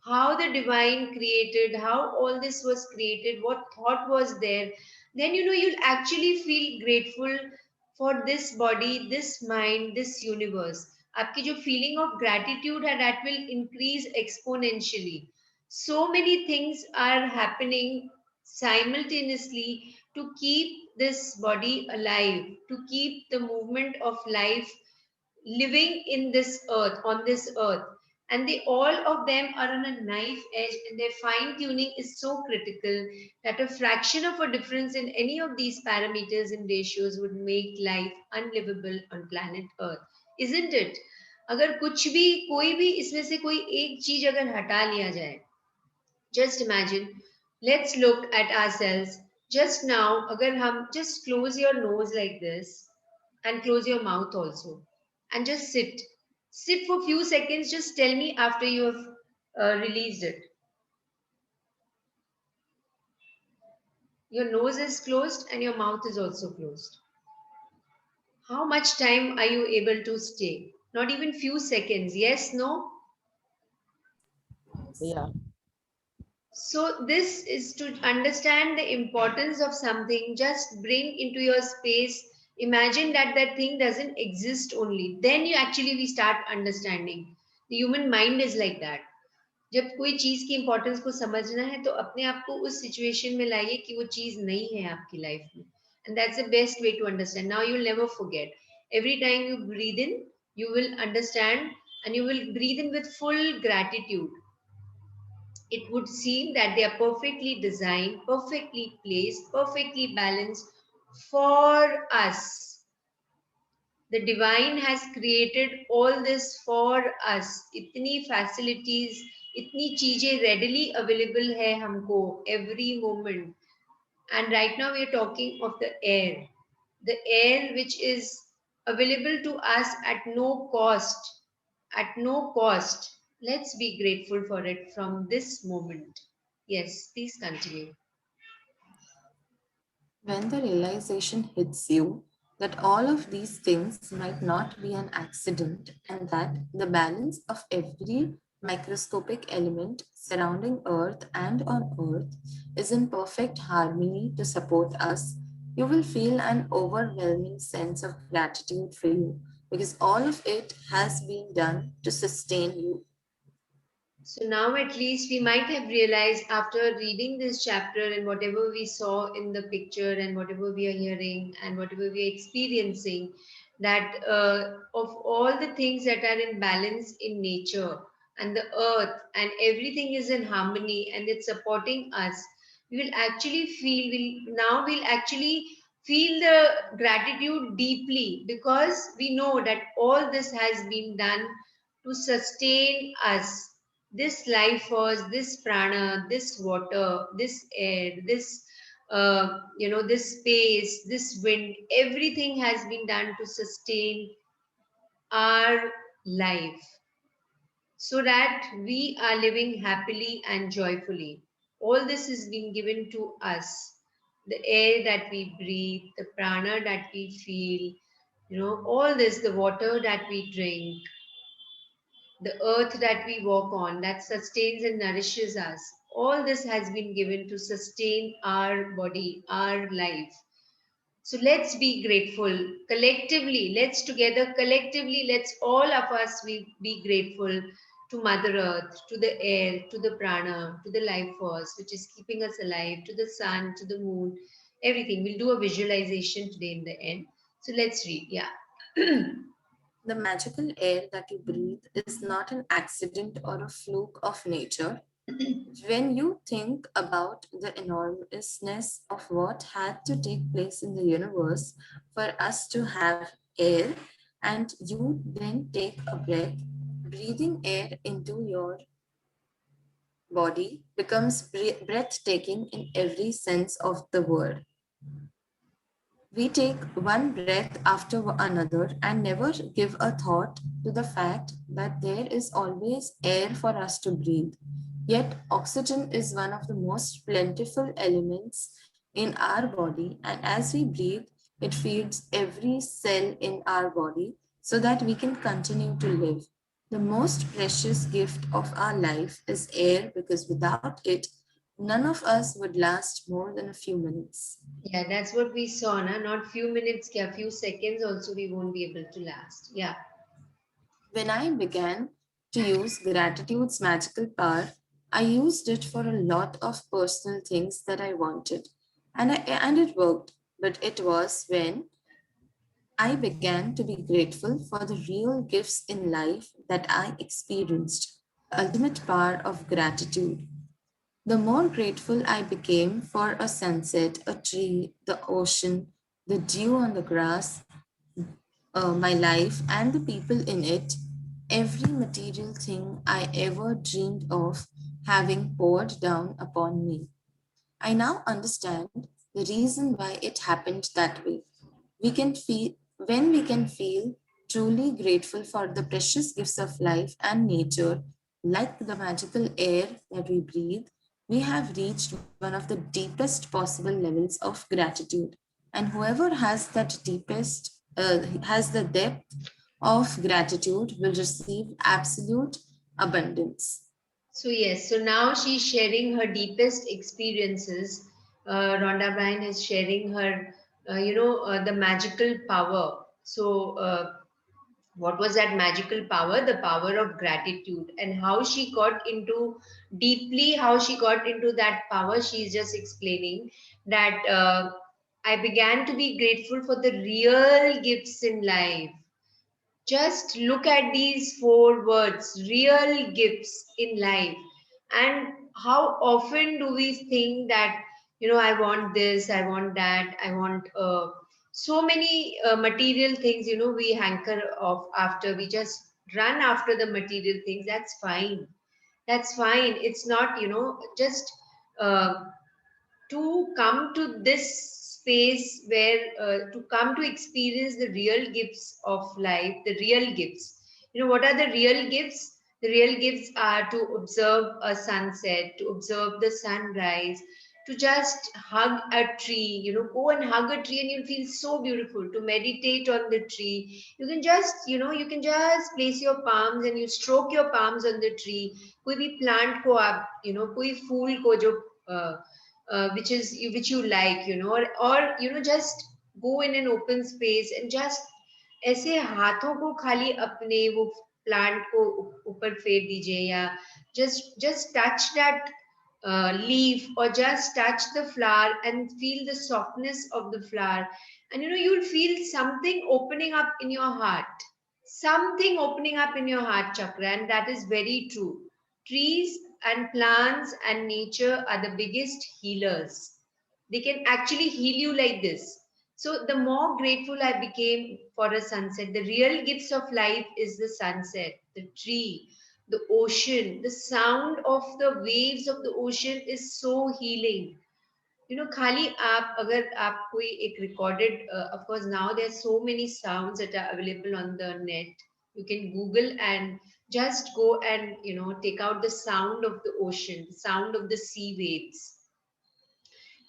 how the divine created, how all this was created, what thought was there, then you'll actually feel grateful for this body, this mind, this universe. आपकी जो feeling of gratitude है, that will increase exponentially. So many things are happening simultaneously to keep this body alive, to keep the movement of life living in this earth, on this earth. And all of them are on a knife edge, and their fine tuning is so critical that a fraction of a difference in any of these parameters and ratios would make life unlivable on planet earth. Isn't it? अगर कुछ भी, कोई भी इसमें से कोई एक चीज अगर हटा लिया जाए, just imagine, let's look at ourselves just now. Agar hum just close your nose like this and close your mouth also, and just sit for few seconds. Just tell me after you have released it. Your nose is closed and your mouth is also closed. How much time are you able to stay? Not even few seconds. Yes, no? Yeah. So this is to understand the importance of something. Just bring into your space. Imagine that that thing doesn't exist only. Then you actually we start understanding. The human mind is like that. जब कोई चीज की importance को समझना है तो अपने आप को उस सिचुएशन में लाइए कि वो चीज नहीं है आपकी लाइफ में. And that's the best way to understand. Now you'll never forget. Every time you breathe in, you will understand, and you will breathe in with full gratitude. It would seem that they are perfectly designed, perfectly placed, perfectly balanced for us. The divine has created all this for us. Itni facilities, itni cheeजें readily available hai humko every moment. And right now we are talking of the air which is available to us at no cost. At no cost. Let's be grateful for it from this moment. Yes, please continue. When the realization hits you that all of these things might not be an accident, and that the balance of every microscopic element surrounding Earth and on Earth is in perfect harmony to support us, you will feel an overwhelming sense of gratitude for you, because all of it has been done to sustain you. So now at least we might have realized after reading this chapter and whatever we saw in the picture and whatever we are hearing and whatever we are experiencing, that of all the things that are in balance in nature and the earth and everything is in harmony and it's supporting us, we will actually feel, we'll actually feel the gratitude deeply because we know that all this has been done to sustain us, this life force, this prana, this water, this air, this this space, this wind, everything has been done to sustain our life so that we are living happily and joyfully. All this has been given to us. The air that we breathe, the prana that we feel, all this, the water that we drink, the earth that we walk on, that sustains and nourishes us. All this has been given to sustain our body, our life. So let's be grateful collectively. Let's together, collectively, let's all of us be grateful to Mother Earth, to the air, to the prana, to the life force, which is keeping us alive, to the sun, to the moon, everything. We'll do a visualization today in the end. So let's read. Yeah. The magical air that you breathe is not an accident or a fluke of nature. When you think about the enormousness of what had to take place in the universe for us to have air, and you then take a breath, breathing air into your body becomes breathtaking in every sense of the word. We take one breath after another and never give a thought to the fact that there is always air for us to breathe. Yet, oxygen is one of the most plentiful elements in our body, and as we breathe, it feeds every cell in our body so that we can continue to live. The most precious gift of our life is air because without it, none of us would last more than a few minutes. Yeah, that's what we saw, na? Not few minutes, a few seconds also we won't be able to last. Yeah. When I began to use gratitude's magical power, I used it for a lot of personal things that I wanted. And it worked. But it was when I began to be grateful for the real gifts in life that I experienced. The ultimate power of gratitude. The more grateful I became for a sunset, a tree, the ocean, the dew on the grass, my life and the people in it, every material thing I ever dreamed of having poured down upon me. I now understand the reason why it happened that way. We can feel when we can feel truly grateful for the precious gifts of life and nature, like the magical air that we breathe, we have reached one of the deepest possible levels of gratitude. And whoever has that has the depth of gratitude will receive absolute abundance. So yes, so now she's sharing her deepest experiences. Rhonda Bryan is sharing her, the magical power. So what was that magical power? The power of gratitude, and how she got into deeply, how she got into that power. She's just explaining that I began to be grateful for the real gifts in life. Just look at these four words, real gifts in life. And how often do we think that, I want this, I want that, I want so many material things, we hanker off after, we just run after the material things. That's fine. That's fine. It's not, just uh, to come to this space where to come to experience the real gifts of life, the real gifts. What are the real gifts? The real gifts are to observe a sunset, to observe the sunrise, to just hug a tree, go and hug a tree and you'll feel so beautiful, to meditate on the tree. You can just place your palms and you stroke your palms on the tree. कोई भी plant को आप, कोई फूल को जो which you like, or just go in an open space and just ऐसे हाथों को खाली अपने वो प्लांट को ऊपर फेर दीजिए, या just touch that leaf, or just touch the flower and feel the softness of the flower, and you'll feel something opening up in your heart, something opening up in your heart chakra. And that is very true. Trees and plants and nature are the biggest healers. They can actually heal you like this. So the more grateful I became for a sunset, the real gifts of life is the sunset, the tree, the ocean, the sound of the waves of the ocean is so healing. खाली आप अगर आप कोई एक recorded, of course now there are so many sounds that are available on the net. You can Google and just go and take out the sound of the ocean, the sound of the sea waves.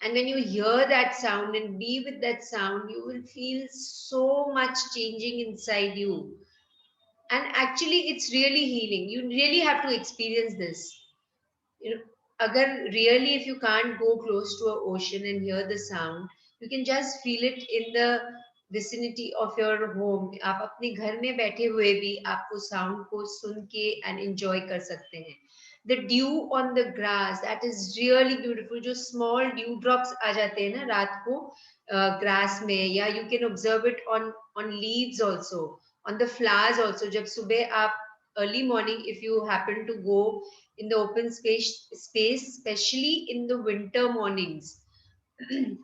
And when you hear that sound and be with that sound, you will feel so much changing inside you. And actually, it's really healing. You really have to experience this. Agar really, if you can't go close to an ocean and hear the sound, you can just feel it in the vicinity of your home. आप अपने घर में बैठे हुए भी आपको sound को सुन के and enjoy कर सकते हैं. The dew on the grass, that is really beautiful. जो small dew drops आ जाते हैं ना रात को grass में, या you can observe it on leaves also, on the flowers also. जब सुबह आप early morning, if you happen to go in the open space, especially in the winter mornings,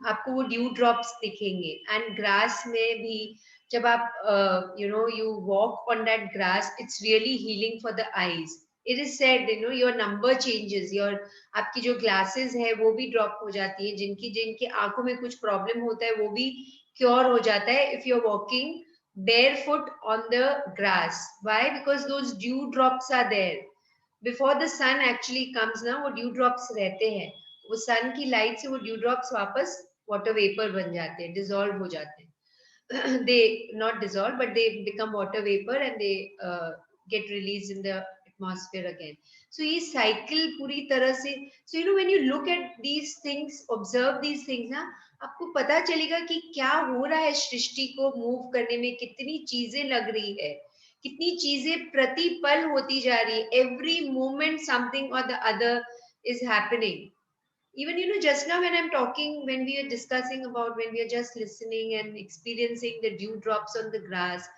आपको वो ड्यू ड्रॉप्स दिखेंगे. एंड ग्रास में भी जब आप you walk on that grass, it's really healing for the eyes. It is said your number changes, your आपकी जो glasses है वो भी ड्रॉप हो जाती है, जिनकी आंखों में कुछ प्रॉब्लम होता है वो भी क्योर हो जाता है if you're walking barefoot on the grass. Why? Because those dew drops are there. Before the sun actually comes ना, वो dew drops रहते हैं, वो सन की लाइट से वो ड्यू ड्रॉप्स वापस वाटर वेपर बन जाते हैं, डिसॉल्व हो जाते हैं. They not dissolve but they become water vapour and they get release in the atmosphere again. So ये साइकिल पूरी तरह से, so when you look at these things, observe these things ना, आपको पता चलेगा कि क्या हो रहा है सृष्टि को मूव करने में, कितनी चीजें लग रही है, कितनी चीजें प्रतिपल होती जा रही है. एवरी मोमेंट समथिंग और the other is happening. Even just now when I'm talking, when we are discussing about, when we are just listening and experiencing the dew drops on the grass,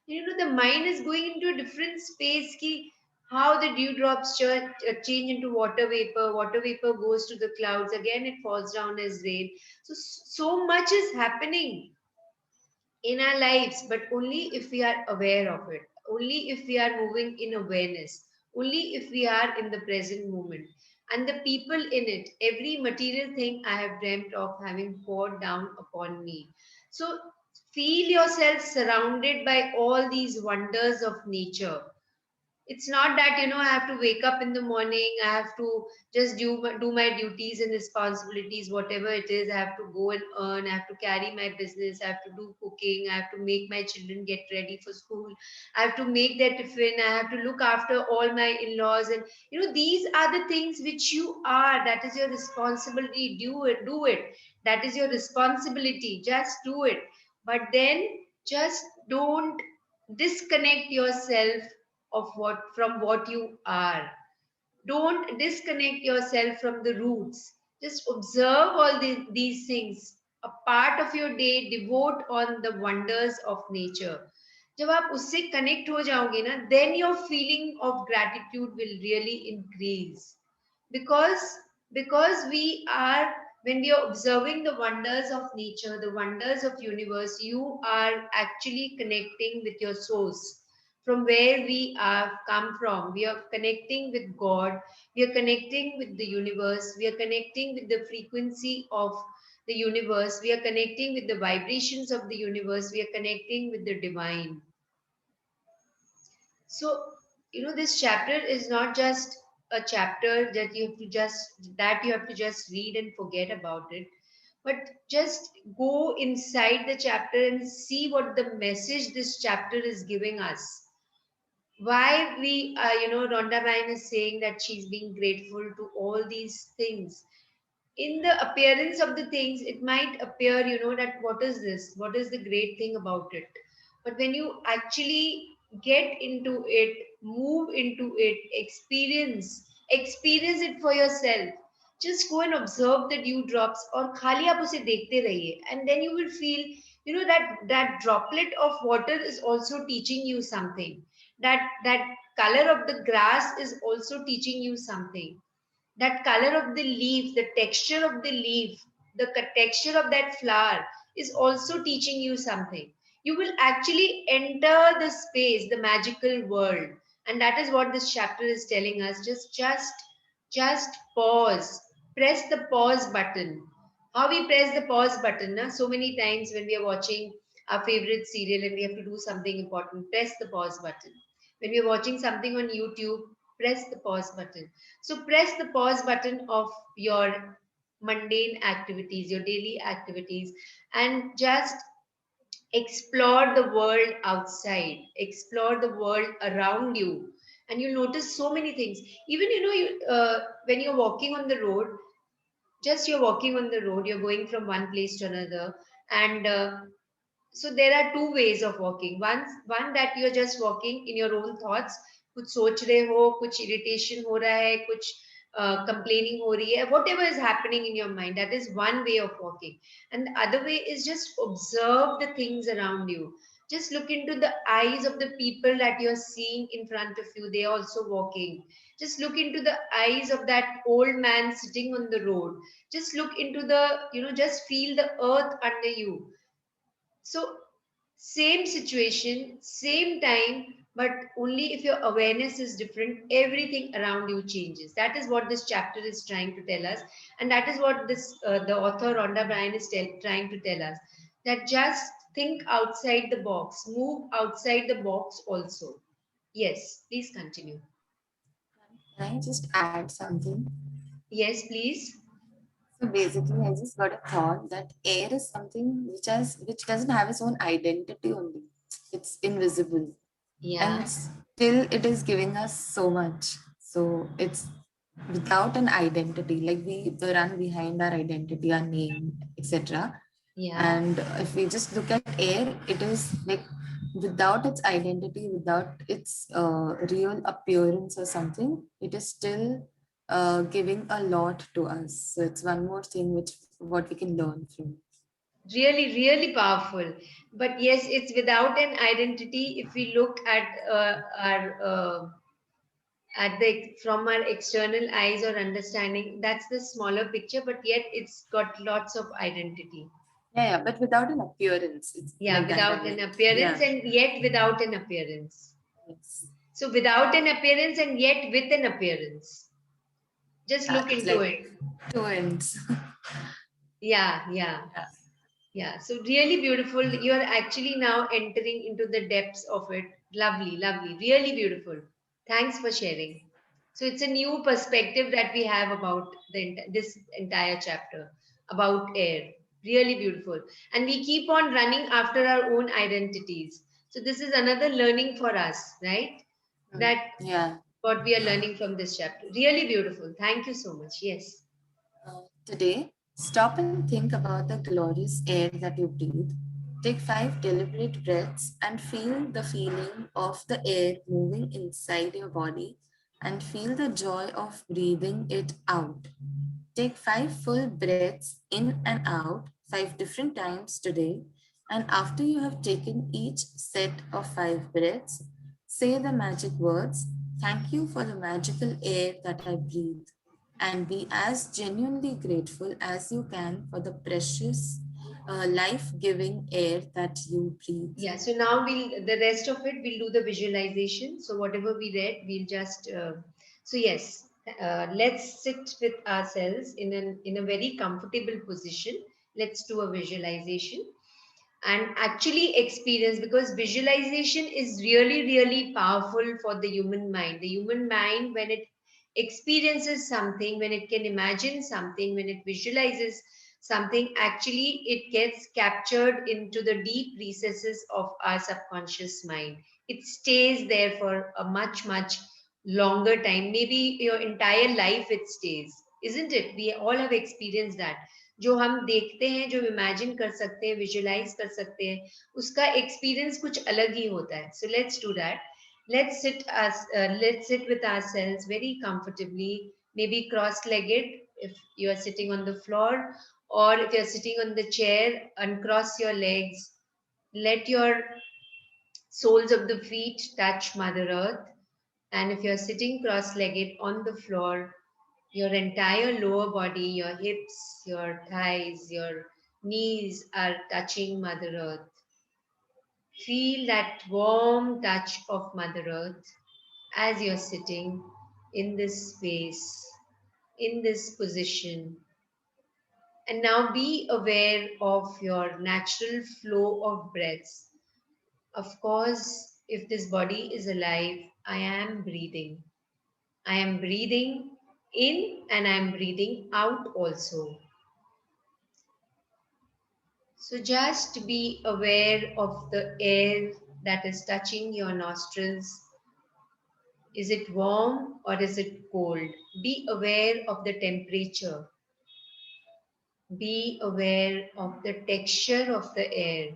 the mind is going into a different space ki how the dew drops change into water vapor goes to the clouds, again it falls down as rain. So much is happening in our lives, but only if we are aware of it, only if we are moving in awareness, only if we are in the present moment. And the people in it, every material thing I have dreamt of having poured down upon me. So feel yourself surrounded by all these wonders of nature. It's not that I have to wake up in the morning, I have to just do my duties and responsibilities, whatever it is. I have to go and earn, I have to carry my business, I have to do cooking, I have to make my children get ready for school, I have to make their tiffin, I have to look after all my in-laws. And these are the things which you are, that is your responsibility. Do it, that is your responsibility, just do it. But then just don't disconnect yourself from what you are. Don't disconnect yourself from the roots. Just observe all these things. A part of your day devote on the wonders of nature. जब आप उससे connect हो जाओगे ना, then your feeling of gratitude will really increase. Because we are, when we are observing the wonders of nature, the wonders of universe, you are actually connecting with your source, from where we have come from. We are connecting with God, we are connecting with the universe, we are connecting with the frequency of the universe, we are connecting with the vibrations of the universe, we are connecting with the divine. So this chapter is not just a chapter that you have to just read and forget about it, but just go inside the chapter and see what the message this chapter is giving us. Why we Rhonda Byrne is saying that she's being grateful to all these things. In the appearance of the things, it might appear that what is this, what is the great thing about it. But when you actually get into it, move into it, experience it for yourself. Just go and observe the dewdrops, और खाली आप उसे देखते रहिए, and then you will feel, you know, that droplet of water is also teaching you something. That color of the grass is also teaching you something. That color of the leaf, the texture of the leaf, the texture of that flower is also teaching you something. You will actually enter the space, the magical world. And that is what this chapter is telling us. Just pause. Press the pause button. How we press the pause button? Na? So many times when we are watching our favorite serial and we have to do something important, press the pause button. When we are watching something on YouTube, press the pause button. So press the pause button of your mundane activities, your daily activities, and just explore the world outside, explore the world around you, and you'll notice so many things. Even, you know, when you're walking on the road, just you're walking on the road, you're going from one place to another, and so there are two ways of walking. One that you're just walking in your own thoughts, कुछ सोच रहे हो, कुछ irritation हो रहा है, कुछ complaining हो रही है, whatever is happening in your mind, that is one way of walking. And the other way is just observe the things around you. Just look into the eyes of the people that you're seeing in front of you. They're also walking. Just look into the eyes of that old man sitting on the road. Just look into the, you know, just feel the earth under you. So, same situation, same time, but only if your awareness is different, everything around you changes. That is what this chapter is trying to tell us, and that is what the author Rhonda Bryan is trying to tell us. That just think outside the box, move outside the box also. Yes, please continue. Can I just add something? Yes, please. So basically, I just got a thought that air is something which doesn't have its own identity only. It's invisible. Yeah. And still it is giving us so much. So it's without an identity, like we run behind our identity, our name, etc. Yeah. And if we just look at air, it is like without its identity, without its real appearance or something, it is still giving a lot to us. So it's one more thing what we can learn from. Really powerful. But yes, it's without an identity. If we look at our at the from our external eyes or understanding, that's the smaller picture, but yet it's got lots of identity. Yeah, but without an appearance. It's Yeah, like that without I an meant. appearance, Yeah. and yet without an appearance. Yes. So without an appearance and yet with an appearance. Just look It's into like it. two ends. Yeah. Yeah, so really beautiful. You're actually now entering into the depths of it. Lovely, really beautiful. Thanks for sharing. So it's a new perspective that we have about this entire chapter about air. Really beautiful. And we keep on running after our own identities. So this is another learning for us, right? That Yeah. what we are learning from this chapter. Really beautiful. Thank you so much. Yes. Today, stop and think about the glorious air that you breathe. Take 5 deliberate breaths and feel the feeling of the air moving inside your body and feel the joy of breathing it out. Take 5 full breaths in and out 5 different times today. And after you have taken each set of 5 breaths, say the magic words, "Thank you for the magical air that I breathe." And be as genuinely grateful as you can for the precious, life-giving air that you breathe. Yeah, so now the rest of it, we'll do the visualization. So whatever we read, we'll just, so yes, let's sit with ourselves in a very comfortable position. Let's do a visualization and actually experience, because visualization is really powerful for the human mind. The human mind, when it experiences something, when it can imagine something, when it visualizes something, actually it gets captured into the deep recesses of our subconscious mind. It stays there for a much longer time, maybe your entire life it stays, isn't it? We all have experienced that. जो हम देखते हैं, जो imagine कर सकते हैं, visualise कर सकते हैं, उसका एक्सपीरियंस कुछ अलग ही होता है. So let's do that. Let's sit with ourselves very comfortably, maybe cross-legged if you are sitting on the floor, or if you are sitting on the chair, uncross your legs. Let your soles of the feet touch Mother Earth. And if you're sitting cross-legged on the floor, your entire lower body, your hips, your thighs, your knees are touching Mother Earth. Feel that warm touch of Mother Earth as you're sitting in this space, in this position. And now be aware of your natural flow of breaths. Of course, if this body is alive, I am breathing. I am breathing in and I am breathing out also. So just be aware of the air that is touching your nostrils. Is it warm or is it cold? Be aware of the temperature. Be aware of the texture of the air.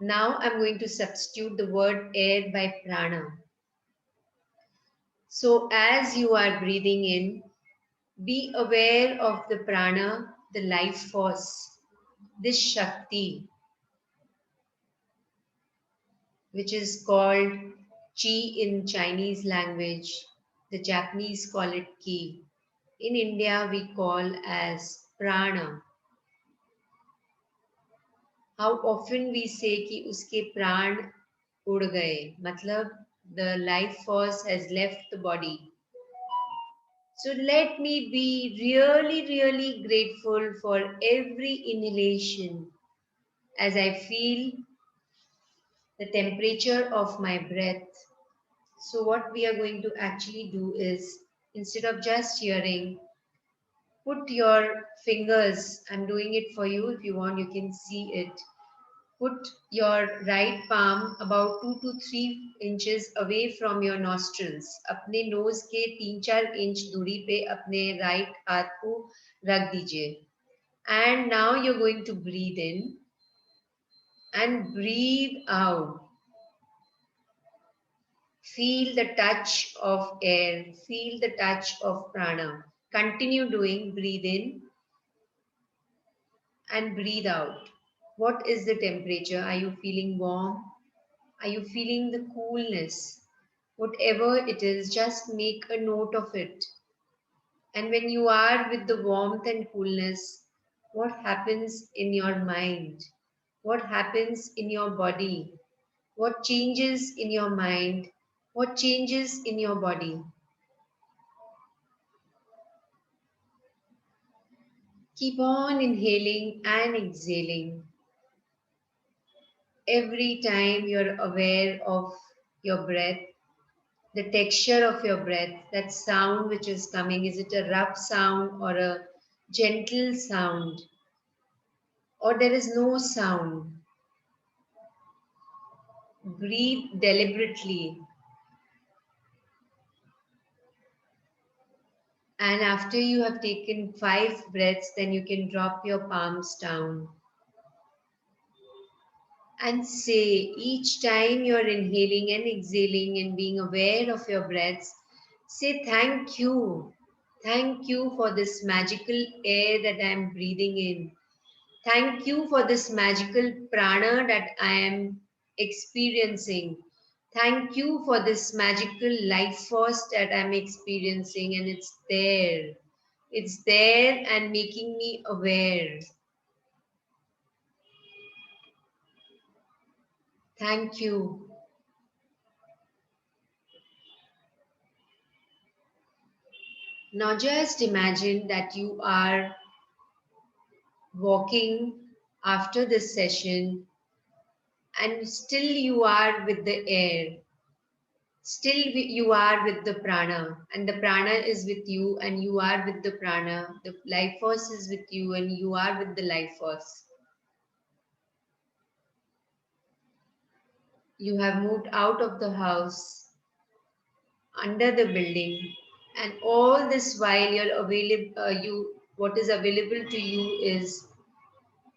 Now I'm going to substitute the word air by prana. So as you are breathing in, be aware of the prana, the life force, this Shakti, which is called Chi in Chinese language. The Japanese call it Ki. In India, we call as prana. How often we say कि उसके प्राण उड़ गए, मतलब the life force has left the body. So let me be really, really grateful for every inhalation as I feel the temperature of my breath. So what we are going to actually do is, instead of just hearing, put your fingers, I'm doing it for you, if you want you can see it. Put your right palm about 2 to 3 inches away from your nostrils. अपने nose के 3-4 inch दूरी पे अपने right हाथ को रख दीजिए. And now you're going to breathe in and breathe out. Feel the touch of air. Feel the touch of prana. Continue doing. Breathe in and breathe out. What is the temperature? Are you feeling warm? Are you feeling the coolness? Whatever it is, just make a note of it. And when you are with the warmth and coolness, what happens in your mind? What happens in your body? What changes in your mind? What changes in your body? Keep on inhaling and exhaling. Every time you're aware of your breath, the texture of your breath, that sound which is coming, is it a rough sound or a gentle sound? Or there is no sound? Breathe deliberately. And after you have taken 5 breaths, then you can drop your palms down. And say, each time you're inhaling and exhaling and being aware of your breaths, say thank you. Thank you for this magical air that I am breathing in. Thank you for this magical prana that I am experiencing. Thank you for this magical life force that I'm experiencing, and it's there. It's there and making me aware. Thank you. Now just imagine that you are walking after this session and still you are with the air. Still you are with the prana, and the prana is with you and you are with the prana. The life force is with you and you are with the life force. You have moved out of the house, under the building, and all this while you're available, what is available to you is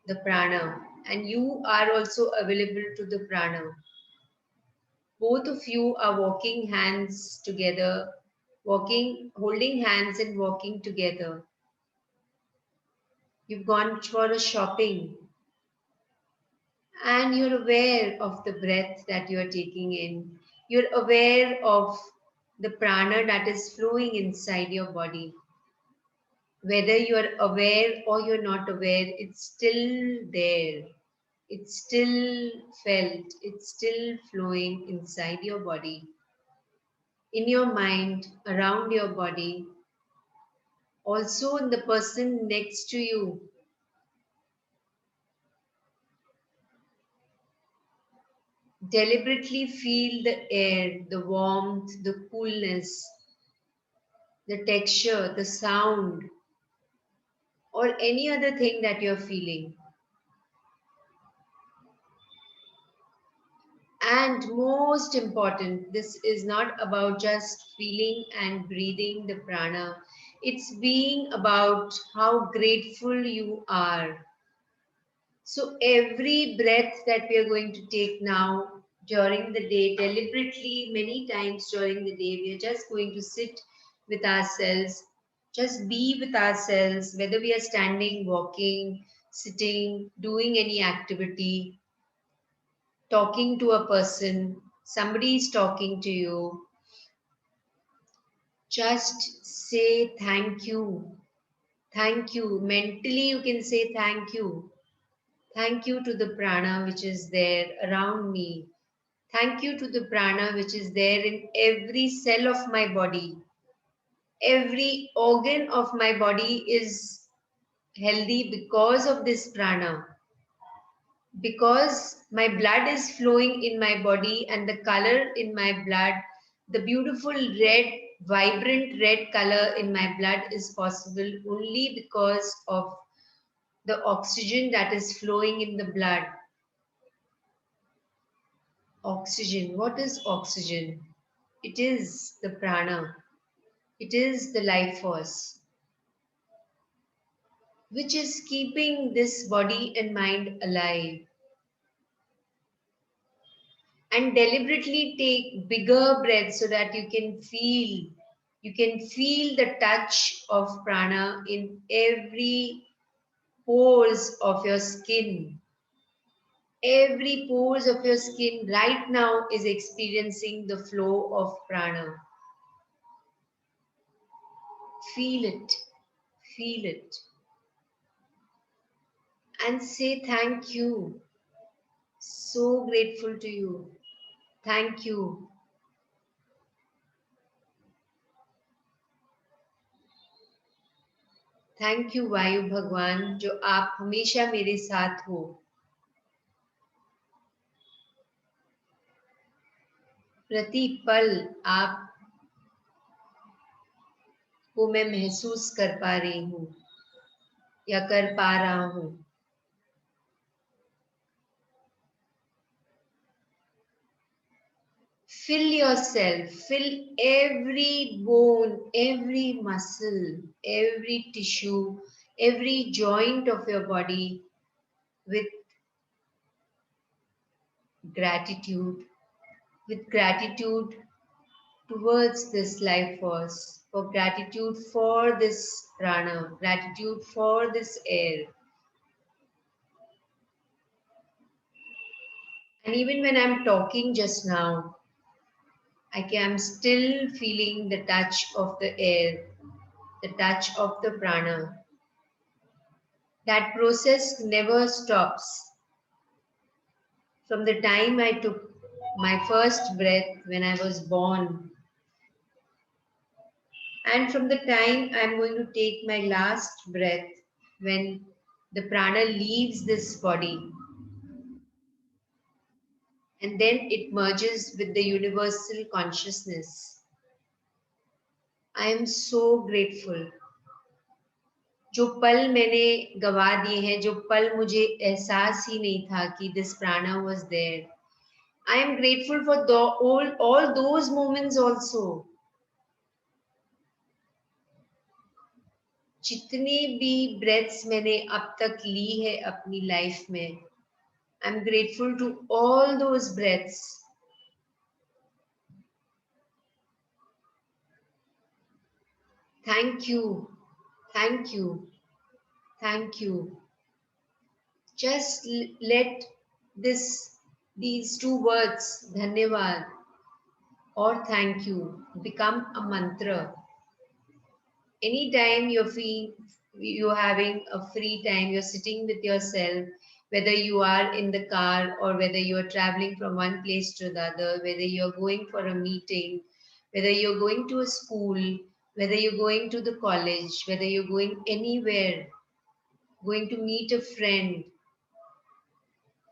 the prana, and you are also available to the prana. Both of you are walking hands together, holding hands and walking together. You've gone for a shopping and you're aware of the breath that you're taking in. You're aware of the prana that is flowing inside your body. Whether you're aware or you're not aware, it's still there. It's still felt. It's still flowing inside your body, in your mind, around your body, also in the person next to you. Deliberately feel the air, the warmth, the coolness, the texture, the sound, or any other thing that you're feeling. And most important, this is not about just feeling and breathing the prana. It's being about how grateful you are. So every breath that we are going to take now during the day, deliberately, many times during the day, we are just going to sit with ourselves, just be with ourselves, whether we are standing, walking, sitting, doing any activity, talking to a person, somebody is talking to you. Just say thank you. Thank you. Mentally, you can say thank you. Thank you to the prana which is there around me. Thank you to the prana which is there in every cell of my body. Every organ of my body is healthy because of this prana. Because my blood is flowing in my body and the color in my blood, the beautiful red, vibrant red color in my blood is possible only because of the oxygen that is flowing in the blood. Oxygen. What is oxygen? It is the prana. It is the life force, which is keeping this body and mind alive. And deliberately take bigger breaths so that you can feel the touch of prana in every pores of your skin. Every pores of your skin right now is experiencing the flow of prana. Feel it, feel it. And say thank you. So grateful to you. Thank you. Thank you वायु भगवान जो आप हमेशा मेरे साथ हो. प्रति पल आप को मैं महसूस कर पा रही हूँ या कर पा रहा हूँ. Fill yourself, fill every bone, every muscle, every tissue, every joint of your body with gratitude towards this life force, for gratitude for this prana, gratitude for this air. And even when I'm talking just now, I am still feeling the touch of the air, the touch of the prana. That process never stops. From the time I took my first breath when I was born, and from the time I'm going to take my last breath when the prana leaves this body, and then it merges with the universal consciousness. I am so grateful. जो पल मैंने गवा दिए हैं, जो पल मुझे एहसास ही नहीं था कि this prana was there. I am grateful for all those moments also. जितनी भी ब्रेथ्स मैंने अब तक ली है अपनी लाइफ में, I am grateful to all those breaths. Thank you, thank you, thank you. Just let these two words, dhanyavad or thank you, become a mantra. Anytime you're having a free time, you're sitting with yourself, whether you are in the car or whether you're traveling from one place to the other, whether you're going for a meeting, whether you're going to a school, whether you're going to the college, whether you're going anywhere, going to meet a friend,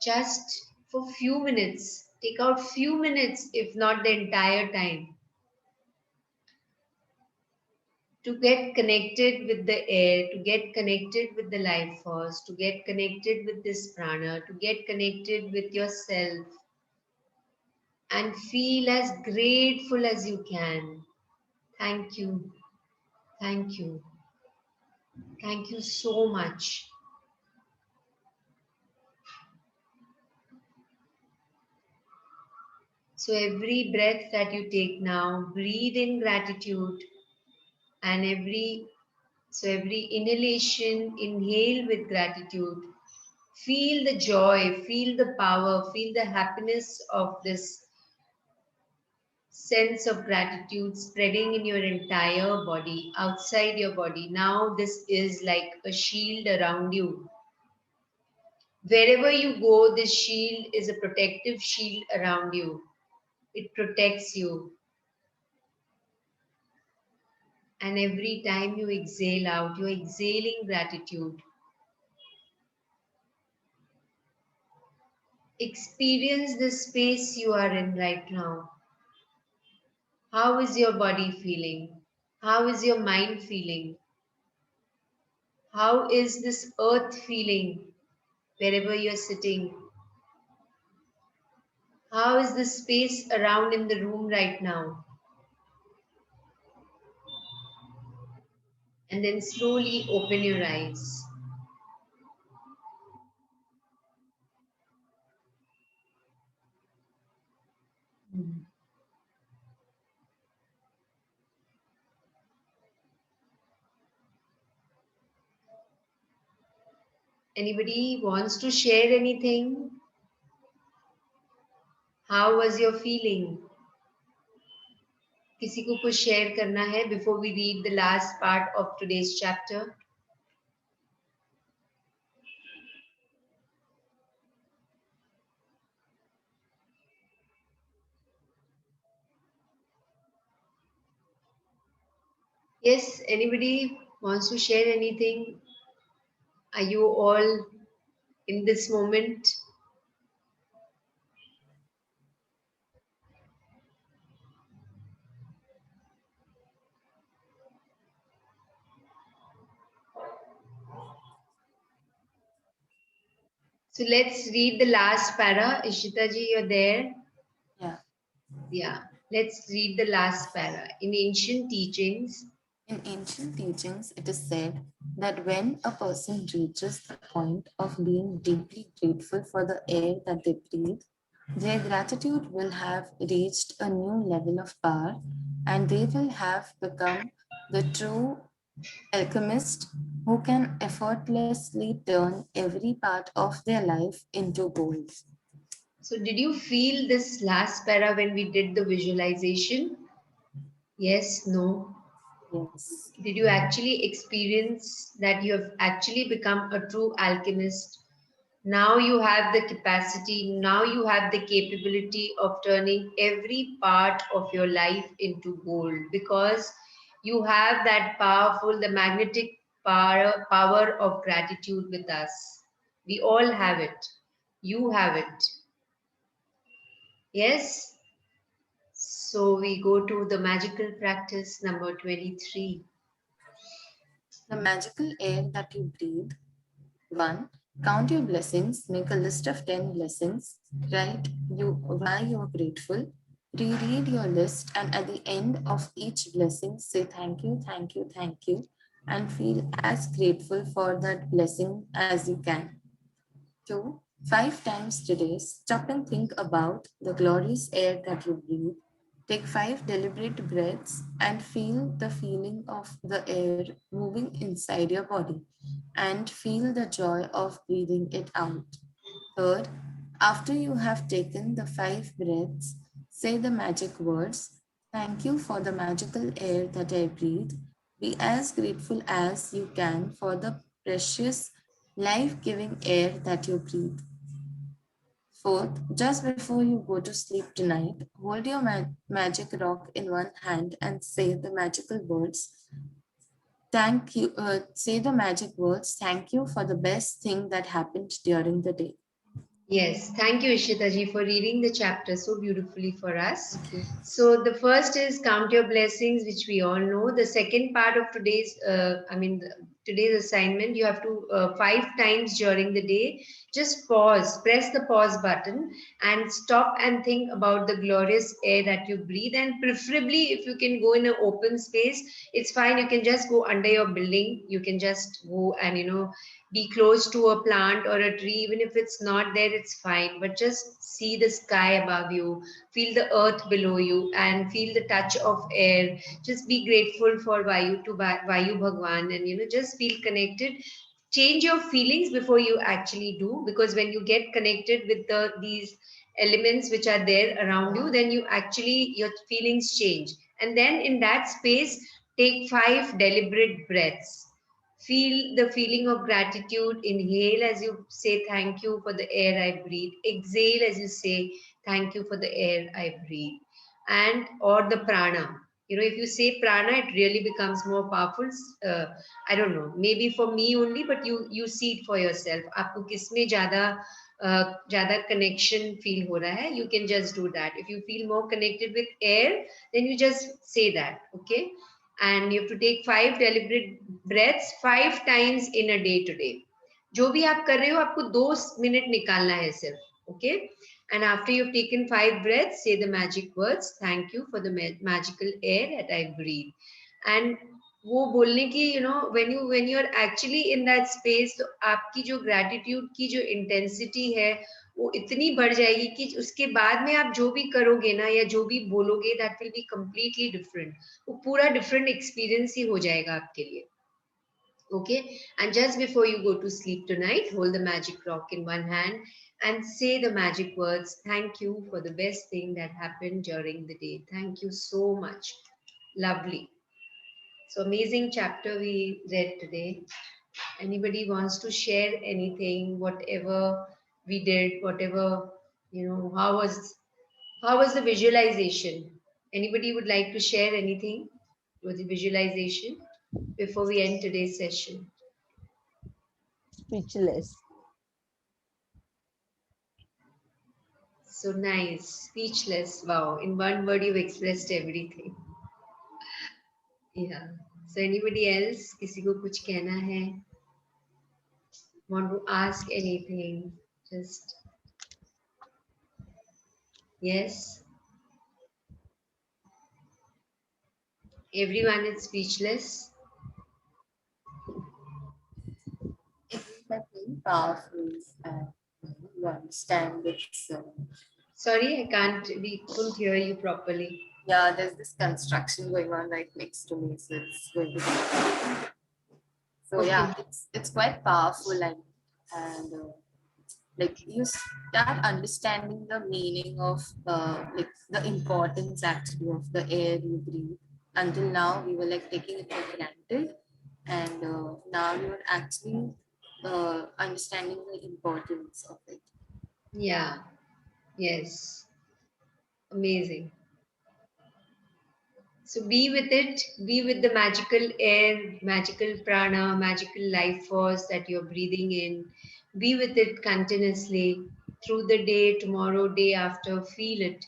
just for few minutes, take out few minutes, if not the entire time, to get connected with the air, to get connected with the life force, to get connected with this prana, to get connected with yourself, and feel as grateful as you can. Thank you. Thank you. Thank you so much. So every breath that you take now, breathe in gratitude, and every inhalation, inhale with gratitude. Feel the joy, feel the power, feel the happiness of this sense of gratitude spreading in your entire body, outside your body. Now this is like a shield around you. Wherever you go, this shield is a protective shield around you. It protects you. And every time you exhale out, you're exhaling gratitude. Experience the space you are in right now. How is your body feeling? How is your mind feeling? How is this earth feeling wherever you're sitting? How is the space around in the room right now? And then slowly open your eyes. Anybody wants to share anything? How was your feeling? किसी को कुछ share करना है before we read the last part of today's chapter? Yes, anybody wants to share anything? Are you all in this moment? So let's read the last para. Ishita ji, you're there? Yeah. Yeah. Let's read the last para. In ancient teachings, it is said that when a person reaches the point of being deeply grateful for the air that they breathe, their gratitude will have reached a new level of power and they will have become the true alchemist who can effortlessly turn every part of their life into gold. So did you feel this last para when we did the visualization? Yes, no. Yes. Did you actually experience that you have actually become a true alchemist? Now you have the capacity, now you have the capability of turning every part of your life into gold because you have that powerful, the magnetic power of gratitude with us. We all have it. You have it. Yes? So we go to the magical practice number 23. The magical air that you breathe. 1. Count your blessings. Make a list of 10 blessings. Write why you are grateful. Reread your list and at the end of each blessing, say thank you, thank you, thank you. and feel as grateful for that blessing as you can. 2. 5 times today, stop and think about the glorious air that you breathe. Take 5 deliberate breaths and feel the feeling of the air moving inside your body and feel the joy of breathing it out. Third, after you have taken the 5 breaths, say the magic words. Thank you for the magical air that I breathe. Be as grateful as you can for the precious, life giving air that you breathe. Fourth, just before you go to sleep tonight, hold your magic rock in one hand and say the magical words. Say the magic words. Thank you for the best thing that happened during the day. Yes, thank you, Ishita ji, for reading the chapter so beautifully for us. Thank you. So the first is count your blessings, which we all know. The second part of today's assignment, you have to 5 times during the day, just pause, press the pause button and stop and think about the glorious air that you breathe. And preferably, if you can go in an open space, it's fine. You can just go under your building. You can just go and, be close to a plant or a tree. Even if it's not there, it's fine, but just see the sky above you, feel the earth below you, and feel the touch of air. Just be grateful for Vayu Bhagwan, and just feel connected. Change your feelings before you actually do, because when you get connected with these elements which are there around you, then your feelings change. And then in that space, take 5 deliberate breaths. Feel the feeling of gratitude. Inhale as you say, thank you for the air I breathe. Exhale as you say, thank you for the air I breathe. And or the prana. If you say prana, it really becomes more powerful. I don't know, maybe for me only, but you see it for yourself. आपको किसमें ज़्यादा connection feel हो रहा है? You can just do that. If you feel more connected with air, then you just say that, okay? And you have to take 5 deliberate breaths 5 times in a day today. जो भी आप कर रहे हो, आपको 2 मिनट निकालना है सिर्फ, okay? And after you've taken 5 breaths, say the magic words. Thank you for the magical air that I breathe. And वो बोलने की, when you're actually in that space, तो आपकी जो gratitude की जो intensity है, वो इतनी बढ़ जाएगी कि उसके बाद में आप जो भी करोगे ना, या जो भी बोलोगे, that will be completely different. वो पूरा different experience ही हो जाएगा आपके लिए. Okay, and just before you go to sleep tonight, hold the magic rock in one hand and say the magic words. Thank you for the best thing that happened during the day. Thank you so much. Lovely. So amazing chapter we read today. Anybody wants to share anything, whatever we did, whatever, how was the visualization? Anybody would like to share anything with the visualization before we end today's session? Speechless. So nice, speechless. Wow, in one word you've expressed everything. Yeah. So anybody else? किसी को कुछ कहना है? Want to ask anything? Just yes. Everyone is speechless. It's like very powerful and you understand it's Sorry, we couldn't hear you properly. yeah, there's this construction going on right next to me, so it's going to be so Okay. yeah, it's quite powerful and like you start understanding the meaning of like the importance actually of the air you breathe. Until now we were like taking it for granted, and now you're actually understanding the importance of it. Yeah. Yes. Amazing. So be with it, be with the magical air, magical prana, magical life force that you're breathing in. Be with it continuously through the day, tomorrow, day after. Feel it.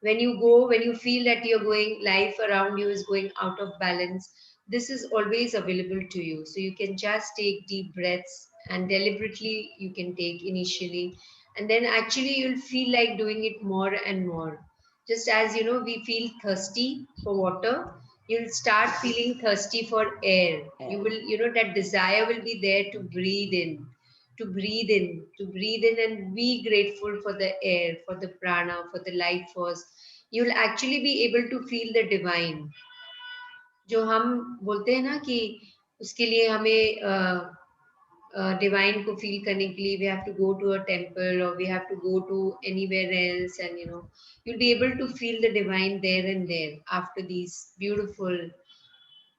When you feel that you're going, life around you is going out of balance, this is always available to you. So you can just take deep breaths, and deliberately you can take initially. And then actually you'll feel like doing it more and more. Just as we feel thirsty for water, you'll start feeling thirsty for air. You will, you know, that desire will be there to breathe in, to breathe in, to breathe in and be grateful for the air, for the prana, for the life force. You'll actually be able to feel the divine. जो हम बोलते हैं ना कि उसके लिए हमें divine को feel करने के लिए we have to go to a temple or we have to go to anywhere else, and you know, you'll be able to feel the divine there and there after these beautiful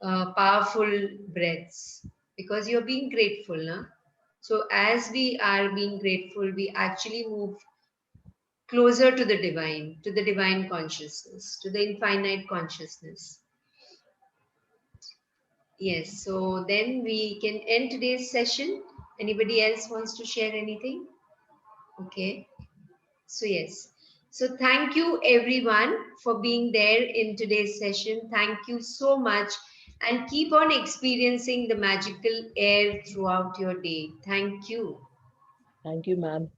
powerful breaths, because you're being grateful, na? So as we are being grateful, we actually move closer to the divine consciousness, to the infinite consciousness. Yes, so then we can end today's session. Anybody else wants to share anything? Okay. So yes. So thank you everyone for being there in today's session. Thank you so much, and keep on experiencing the magical air throughout your day. Thank you. Thank you, ma'am.